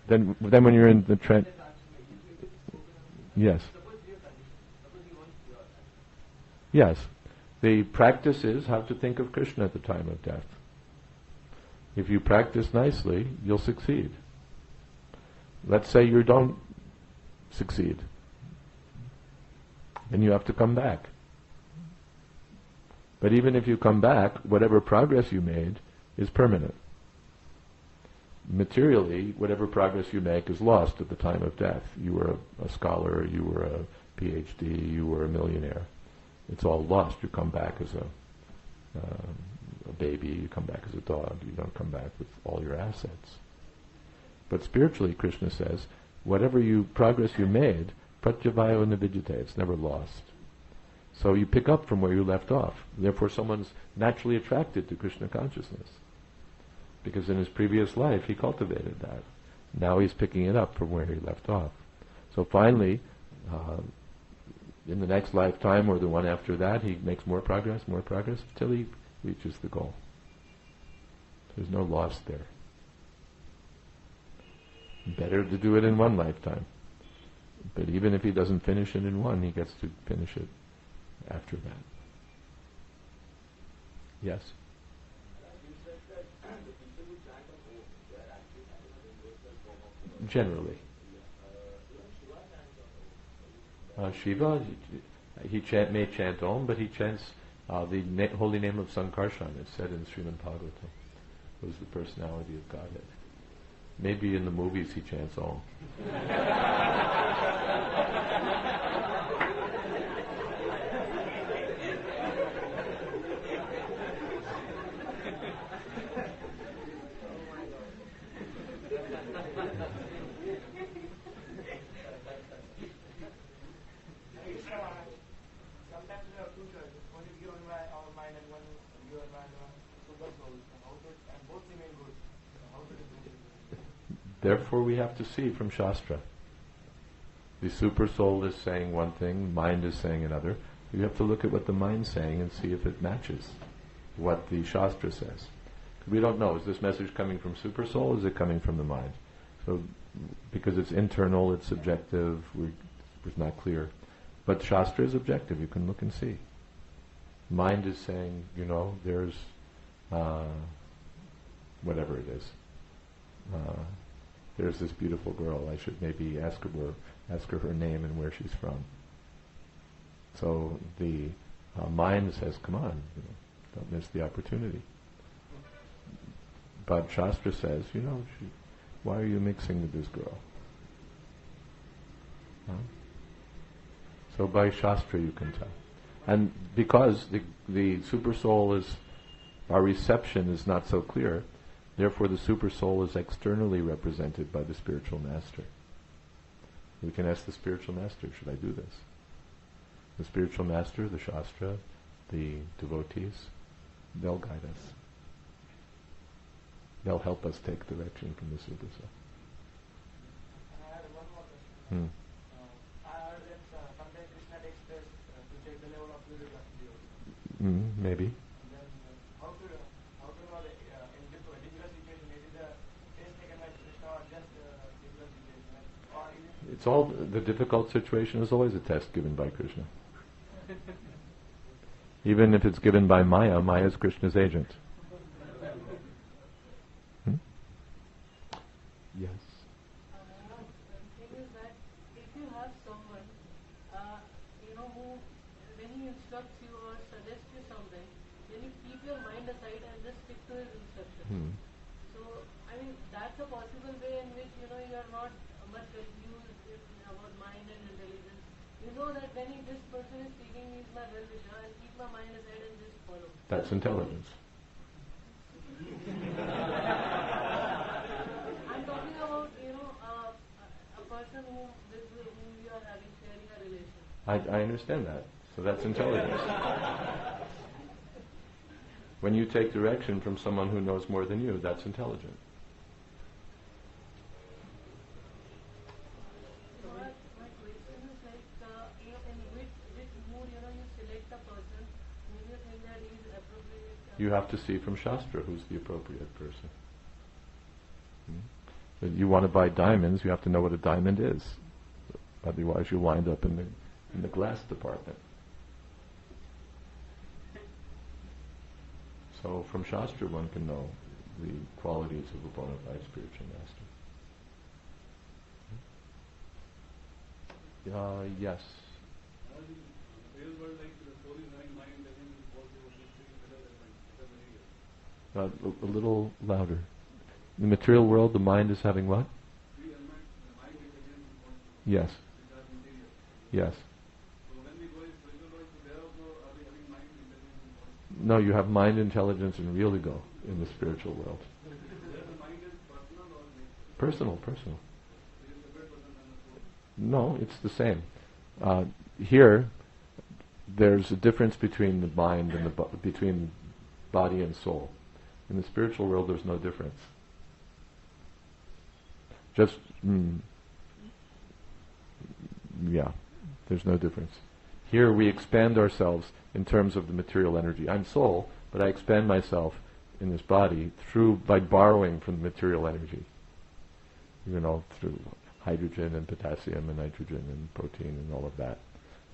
Then when you're in the trance, In the transition period, you can focus on. yes, Suppose your condition. Suppose you want your. yes. The practice is how to think of Krishna at the time of death. If you practice nicely, you'll succeed. Let's say you don't succeed, then you have to come back. But even if you come back, whatever progress you made is permanent. Materially, whatever progress you make is lost at the time of death. You were a scholar, you were a PhD, you were a millionaire. It's all lost. You come back as a baby, you come back as a dog, you don't come back with all your assets. But spiritually, Krishna says, whatever progress you made, pratyavayo nivijjate, it's never lost. So you pick up from where you left off. Therefore someone's naturally attracted to Krishna consciousness. Because in his previous life he cultivated that. Now he's picking it up from where he left off. So finally, in the next lifetime or the one after that, he makes more progress, till he reaches the goal. There's no loss there. Better to do it in one lifetime. But even if he doesn't finish it in one, he gets to finish it after that. Yes? You said that the people who chant on Om, they are actually having an universal form of the Lord. Generally. Even Shiva chants on Om. Shiva, may chant Om, but he chants the holy name of Sankarshan. It's said in Srimad Bhagavatam. Who's the personality of Godhead. Maybe in the movies he chants Om. Sometimes there are two choices. One is given by our mind and one is given by the super soul. And both remain good. How to differentiate? Therefore we have to see from Shastra. The super soul is saying one thing, mind is saying another. You have to look at what the mind's saying and see if it matches what the Shastra says. We don't know, is this message coming from super soul or is it coming from the mind? So, because it's internal, it's subjective, it's not clear. But Shastra is objective, you can look and see. Mind is saying, there's whatever it is. There's this beautiful girl, I should maybe ask her her name and where she's from. So the mind says, come on, don't miss the opportunity. But Shastra says, why are you mixing with this girl? Huh? So by Shastra you can tell. And because the super soul is, our reception is not so clear, therefore the super soul is externally represented by the spiritual master. We can ask the spiritual master, should I do this? The spiritual master, the Shastra, the devotees, they'll guide us. They'll help us take direction from the super soul. I had one more question. I heard that sometimes Krishna takes this to check the level of purity. Maybe. And then how to know that in particular situation, is it the test taken by Krishna or just particular situation? Or is it It's all, the difficult situation is always a test given by Krishna. Even if it's given by Maya, Maya is Krishna's agent. Yes. The thing is that if you have someone, who, when he instructs you or suggests you something, then you keep your mind aside and just stick to his instructions. So, that's a possible way in which, you are not much confused about mind and intelligence. You know that when this person is speaking, he's my well-wisher, I'll keep my mind aside and just follow. That's intelligence. I'm talking about, a person with whom you are sharing a relation. I understand that. So that's intelligence. When you take direction from someone who knows more than you, that's intelligent. So my question is like, in which mood, you select a person whom you think that he is appropriate You have to see from Shastra who's the appropriate person. If you want to buy diamonds, you have to know what a diamond is. Otherwise you'll wind up in the glass department. So from Shastra one can know the qualities of a bona fide spiritual master. Yes. Real world, like the soul is having mind, I think what they would be better than mind. A little louder. In the material world, the mind is having what? The mind is again Yes. which are material. Yes. So when we go in spiritual world, so there also are we having mind, intelligence, and thought? No, you have mind, intelligence, and real ego in the spiritual world. There the mind is personal or Personal. it is separate person than the soul. No, it's the same. Here, there's a difference between the mind and between body and soul. In the spiritual world, there's no difference. Just, there's no difference. Here we expand ourselves in terms of the material energy. I'm soul, but I expand myself in this body by borrowing from the material energy. Through hydrogen and potassium and nitrogen and protein and all of that.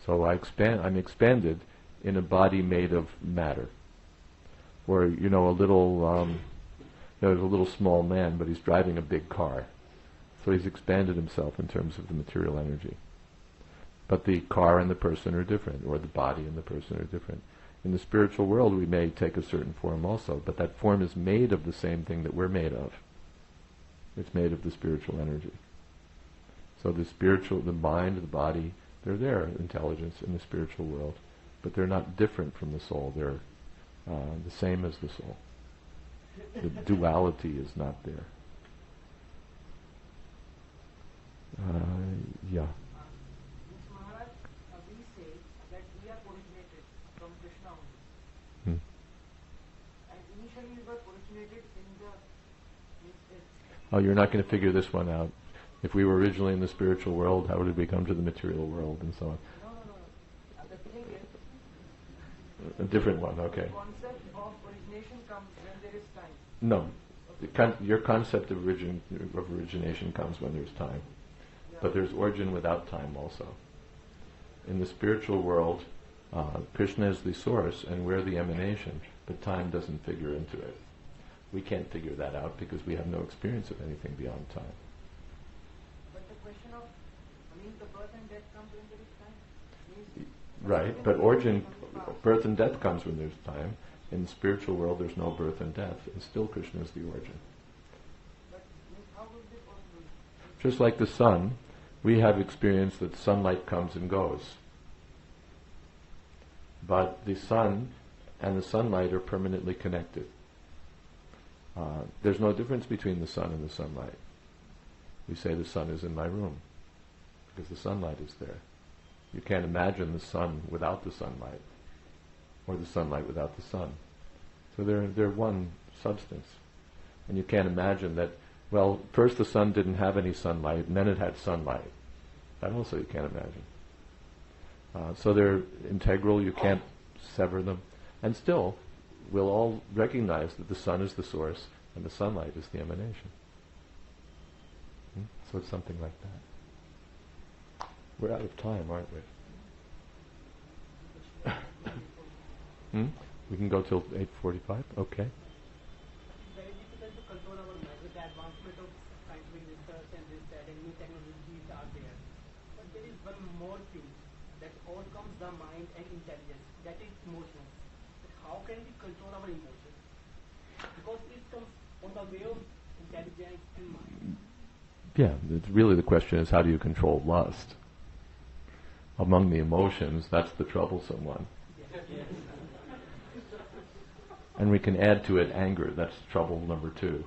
So I'm expanded in a body made of matter. Or, a little, there's a little small man, but he's driving a big car. So he's expanded himself in terms of the material energy. But the car and the person are different, or the body and the person are different. In the spiritual world, we may take a certain form also, but that form is made of the same thing that we're made of. It's made of the spiritual energy. So the mind, the body, they're there, intelligence in the spiritual world, but they're not different from the soul. They're the same as the soul. The duality is not there. Yeah. Maharaj, we say that we are originated from Krishna only. And initially we were originated in the... Oh, you're not going to figure this one out. If we were originally in the spiritual world, how did we come to the material world and so on? No. The thing is... A different one, okay. The concept of origination comes when there is time. No. Your concept of origination comes when there's time. But there's origin without time also. In the spiritual world, Krishna is the source and we're the emanation, but time doesn't figure into it. We can't figure that out because we have no experience of anything beyond time. But the question of, the birth and death comes when there is time. Right, but birth and death comes when there's time. In the spiritual world, there's no birth and death, and still Krishna is the origin. But how would it be possible? Just like the sun, we have experience that sunlight comes and goes. But the sun and the sunlight are permanently connected. There's no difference between the sun and the sunlight. We say the sun is in my room because the sunlight is there. You can't imagine the sun without the sunlight, or the sunlight without the sun. So they're one substance. And you can't imagine that, first the sun didn't have any sunlight, and then it had sunlight. That also you can't imagine. So they're integral, you can't sever them. And still, we'll all recognize that the sun is the source, and the sunlight is the emanation. So it's something like that. We're out of time, aren't we? We can go till 8:45? Okay. It's very difficult to control our mind with the advancement of scientific research and this, that, and new technologies are there. But there is one more thing that overcomes the mind and intelligence, that is emotions. But how can we control our emotions? Because it comes on the way of intelligence and mind. Yeah, really the question is, how do you control lust? Among the emotions, that's the troublesome one. Yes. And we can add to it anger. That's trouble number 2.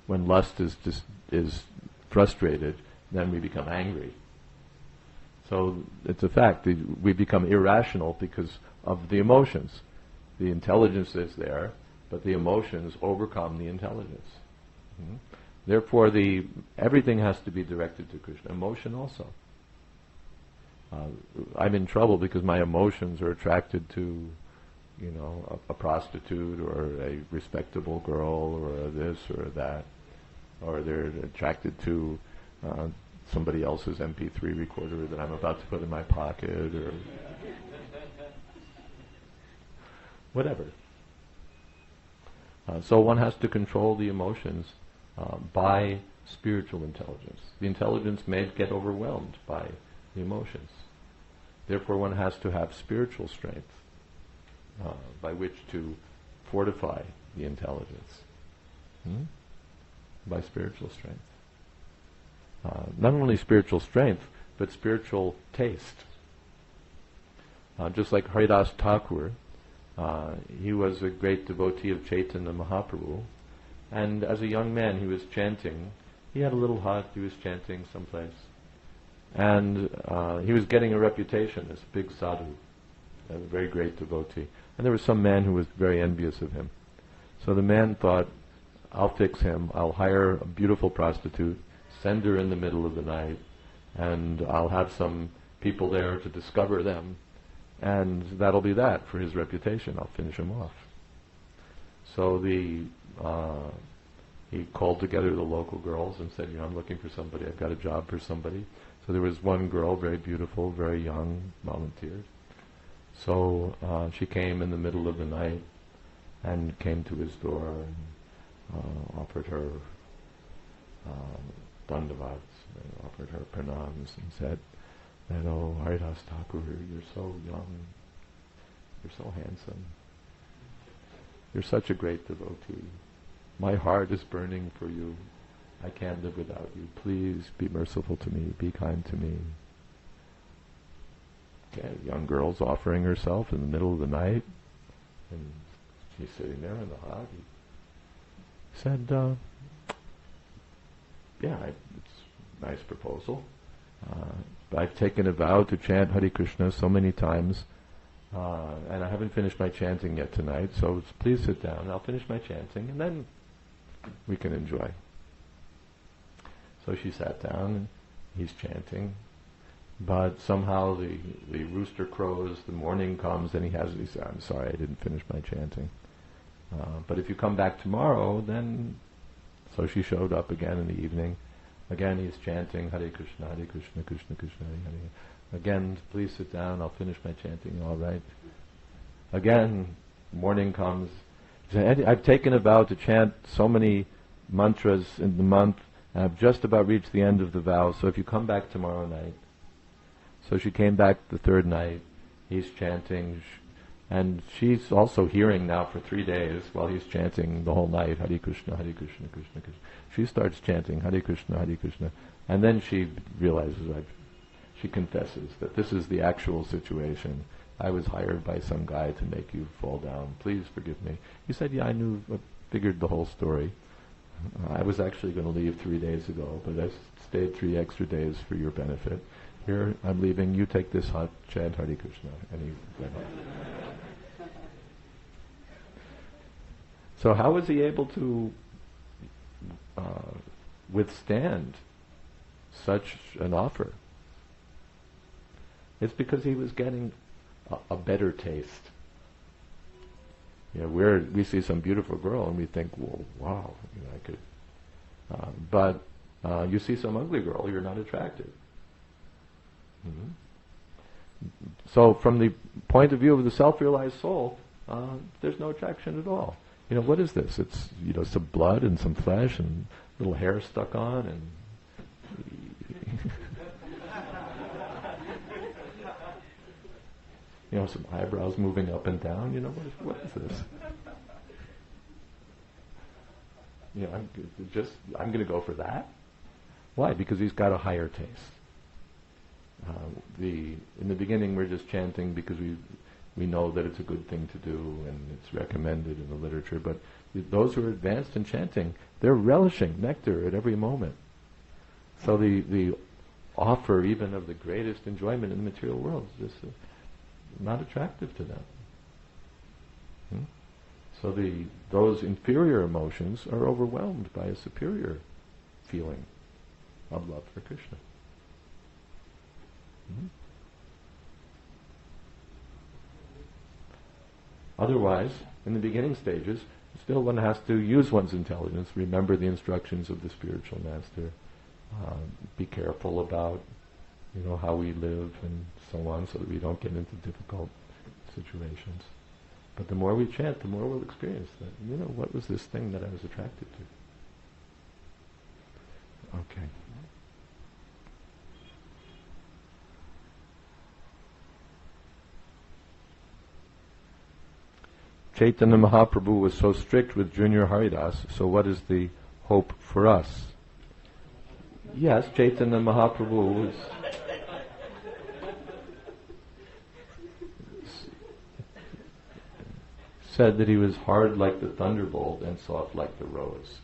When lust is frustrated, then we become angry. So it's a fact. We become irrational because of the emotions. The intelligence is there, but the emotions overcome the intelligence. Therefore, everything has to be directed to Krishna. Emotion also. I'm in trouble because my emotions are attracted to a prostitute or a respectable girl or a this or a that, or they're attracted to somebody else's MP3 recorder that I'm about to put in my pocket, or whatever. So one has to control the emotions by spiritual intelligence. The intelligence may get overwhelmed by the emotions. Therefore one has to have spiritual strength by which to fortify the intelligence. By spiritual strength. Not only spiritual strength, but spiritual taste. Just like Haridas Thakur, he was a great devotee of Chaitanya Mahaprabhu, and as a young man he was chanting. He had a little hut, he was chanting someplace, and he was getting a reputation as a big sadhu, a very great devotee. And there was some man who was very envious of him. So the man thought, I'll fix him, I'll hire a beautiful prostitute, send her in the middle of the night, and I'll have some people there to discover them, and that'll be that for his reputation. I'll finish him off. So he called together the local girls and said, I'm looking for somebody, I've got a job for somebody. So there was one girl, very beautiful, very young, volunteered. So she came in the middle of the night and came to his door and offered her dandavats, offered her pranams, and said that, oh, Haridas Thakur, you're so young, you're so handsome, you're such a great devotee. My heart is burning for you. I can't live without you. Please be merciful to me, be kind to me. Okay, young girl's offering herself in the middle of the night, and she's sitting there in the hut. He said, it's a nice proposal. I've taken a vow to chant Hare Krishna so many times, and I haven't finished my chanting yet tonight, so please sit down, I'll finish my chanting, and then we can enjoy. So she sat down, and he's chanting, but somehow the rooster crows, the morning comes, and he said, I'm sorry, I didn't finish my chanting. But if you come back tomorrow, then... So she showed up again in the evening. Again he's chanting, Hare Krishna, Krishna Krishna, Hare Hare. Again, please sit down, I'll finish my chanting, all right. Again, morning comes. He said, I've taken a vow to chant so many mantras in the month, and I've just about reached the end of the vow, so if you come back tomorrow night. So she came back the third night, he's chanting, and she's also hearing now for 3 days while he's chanting the whole night, Hare Krishna, Krishna Krishna. She starts chanting Hare Krishna, and then she realizes, she confesses that this is the actual situation. I was hired by some guy to make you fall down. Please forgive me. He said, I figured the whole story. I was actually going to leave 3 days ago, but I stayed 3 extra days for your benefit. Here, I'm leaving. You take this hut, chant Hare Krishna. And he went on. So how was he able to withstand such an offer? It's because he was getting a better taste. We see some beautiful girl and we think, well, wow, I could. But you see some ugly girl, you're not attracted. So from the point of view of the self-realized soul, there's no attraction at all. What is this? It's some blood and some flesh and little hair stuck on and some eyebrows moving up and down. What is this? I'm going to go for that. Why? Because he's got a higher taste. In the beginning, we're just chanting because we know that it's a good thing to do and it's recommended in the literature. But those who are advanced in chanting, they're relishing nectar at every moment. So the offer even of the greatest enjoyment in the material world is just not attractive to them. So those inferior emotions are overwhelmed by a superior feeling of love for Krishna. Otherwise, in the beginning stages, still one has to use one's intelligence, remember the instructions of the spiritual master, be careful about, how we live and so on, so that we don't get into difficult situations. But the more we chant, the more we'll experience that. What was this thing that I was attracted to? Okay. Chaitanya Mahaprabhu was so strict with Junior Haridas, so what is the hope for us? Yes, Chaitanya Mahaprabhu said that he was hard like the thunderbolt and soft like the rose.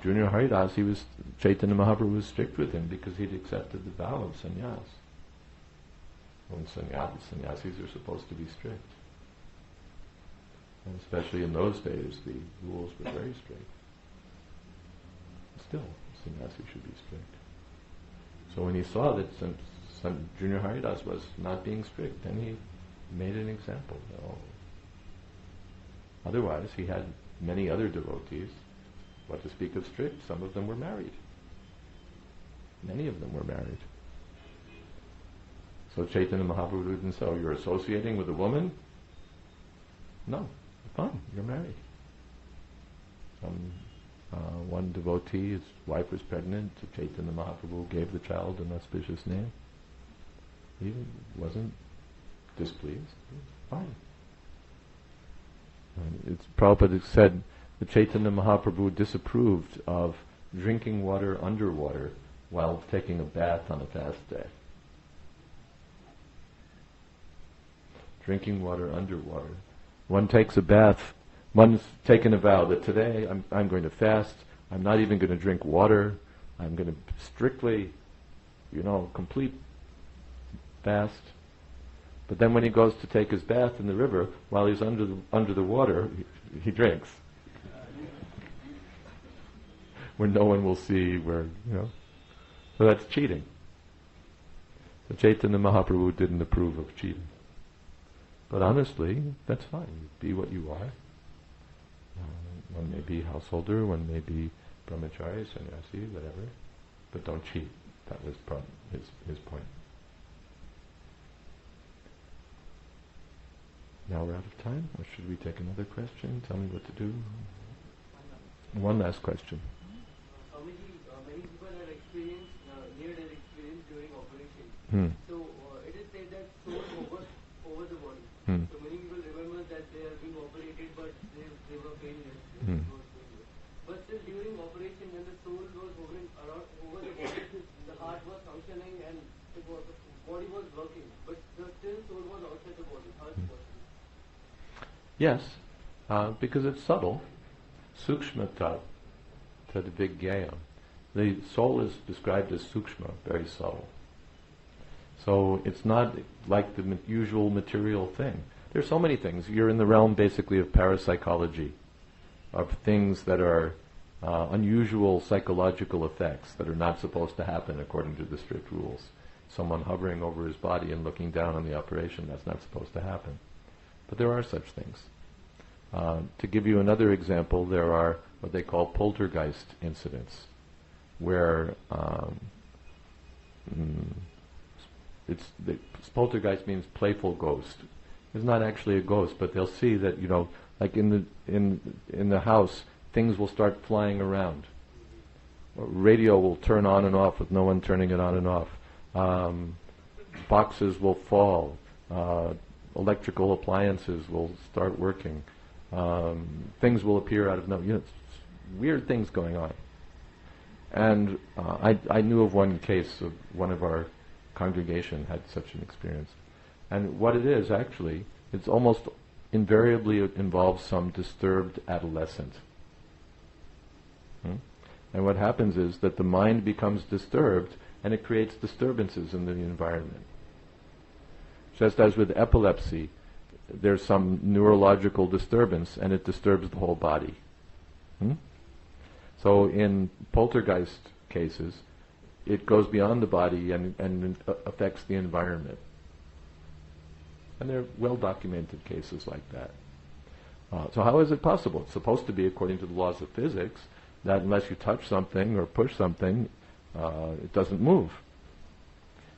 Junior Haridas, Chaitanya Mahaprabhu was strict with him because he'd accepted the vow of sannyas. When sannyasis are supposed to be strict. And especially in those days, the rules were very strict. Still, sannyasi should be strict. So when he saw that some Junior Haridas was not being strict, then he made an example. Otherwise, he had many other devotees. What to speak of strict? Some of them were married. Many of them were married. So Chaitanya Mahaprabhu didn't say, you're associating with a woman? No, fine, you're married. One devotee, his wife was pregnant, so Chaitanya Mahaprabhu gave the child an auspicious name. He wasn't displeased. Fine. Prabhupada said that Chaitanya Mahaprabhu disapproved of drinking water underwater while taking a bath on a fast day. Drinking water underwater. One takes a bath, one's taken a vow that today I'm going to fast, I'm not even going to drink water, I'm going to strictly, complete fast. But then when he goes to take his bath in the river, while he's under the water, he drinks. Where no one will see, So that's cheating. So Chaitanya Mahaprabhu didn't approve of cheating. But honestly, that's fine. Be what you are. One may be householder, one may be brahmachari, sannyasi, whatever. But don't cheat. That was his point. Now we're out of time, or should we take another question? Tell me what to do. One last question. Many people have experienced near-death experience during operation. So it is said that soul hovers over the body. So many people remember that they are being operated, but they were painless. But still during operation, when the soul was hovering around over the body, the heart was functioning and the body was working, but the still soul was outside the body. How is it possible? Yes, because it's subtle. Sukshmata tadvigyaya. The soul is described as sukshma, very subtle. So it's not like the usual material thing. There's so many things. You're in the realm basically of parapsychology, of things that are unusual psychological effects that are not supposed to happen according to the strict rules. Someone hovering over his body and looking down on the operation, that's not supposed to happen. But there are such things. To give you another example, there are what they call poltergeist incidents, where poltergeist means playful ghost. It's not actually a ghost, but they'll see that like in the house, things will start flying around. Radio will turn on and off with no one turning it on and off. Boxes will fall. Electrical appliances will start working. Things will appear out of nowhere. Weird things going on. And I knew of one case of one of our congregation had such an experience. And what it is actually, it's almost invariably involves some disturbed adolescent. And what happens is that the mind becomes disturbed and it creates disturbances in the environment. Just as with epilepsy, there's some neurological disturbance and it disturbs the whole body. So in poltergeist cases, it goes beyond the body and affects the environment. And there are well-documented cases like that. So how is it possible? It's supposed to be, according to the laws of physics, that unless you touch something or push something, it doesn't move.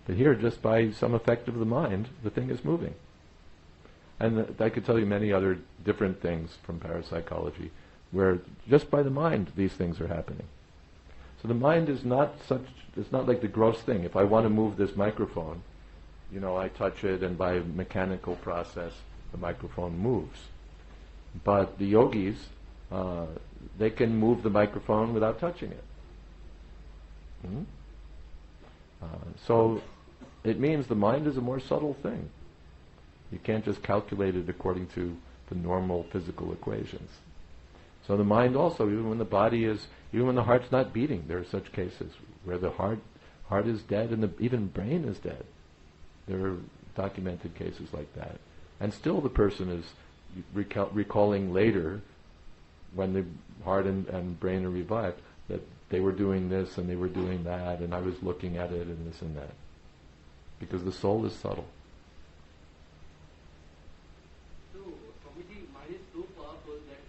But here, just by some effect of the mind, the thing is moving. And I could tell you many other different things from parapsychology, where just by the mind these things are happening. So the mind is not it's not like the gross thing. If I want to move this microphone, I touch it, and by mechanical process, the microphone moves. But the yogis, they can move the microphone without touching it. So it means the mind is a more subtle thing. You can't just calculate it according to the normal physical equations. So the mind also, even when the heart's not beating, there are such cases where the heart is dead and even brain is dead. There are documented cases like that. And still the person is recalling later, when the heart and brain are revived, that they were doing this and they were doing that, and I was looking at it and this and that. Because the soul is subtle. So, Swamiji, mind is so powerful that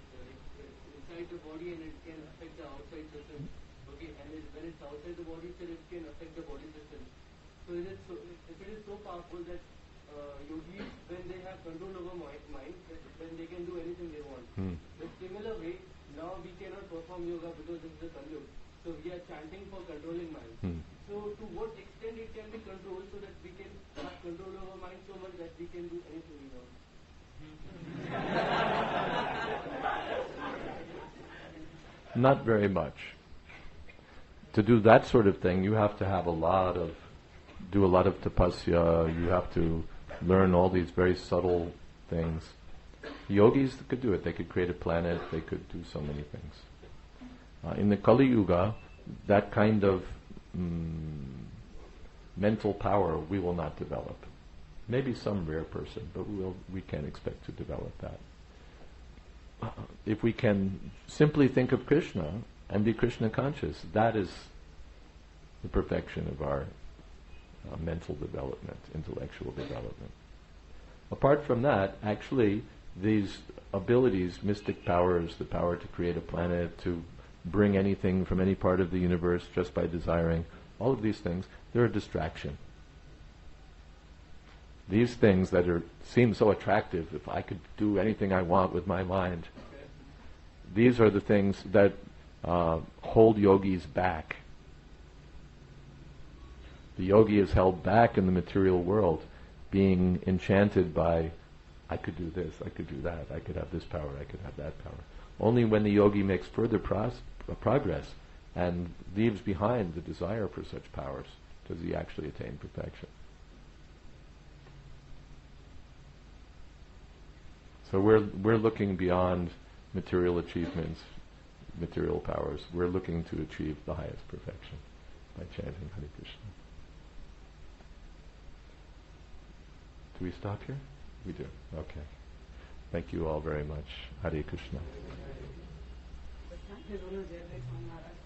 it's inside the body and it can affect the outside system. Okay, and when it's outside the body, it can affect the body system. So, if it is so powerful that yogis, when they have control over mind, then they can do anything they want. The similar way, now we cannot perform yoga because this is a Kali. So we are chanting for controlling mind. So to what extent it can be controlled so that we can have control over mind so much that we can do anything we want? Not very much. To do that sort of thing, you have to have do a lot of tapasya. You have to learn all these very subtle things. Yogis could do it. They could create a planet. They could do so many things. In the Kali Yuga, that kind of mental power we will not develop. Maybe some rare person, but we can't expect to develop that. If we can simply think of Krishna and be Krishna conscious, that is the perfection of our mental development, intellectual development. Apart from that, actually, these abilities, mystic powers, the power to create a planet, to bring anything from any part of the universe just by desiring, all of these things, they're a distraction. These things that seem so attractive, if I could do anything I want with my mind, these are the things that hold yogis back. The yogi is held back in the material world, being enchanted by, I could do this, I could do that, I could have this power, I could have that power. Only when the yogi makes further progress and leaves behind the desire for such powers does he actually attain perfection. So we're looking beyond material achievements, material powers. We're looking to achieve the highest perfection by chanting Hare Krishna. Do we stop here? We do. Okay. Thank you all very much. Hare Krishna. His Honor Jai Advait Swami Maharaj.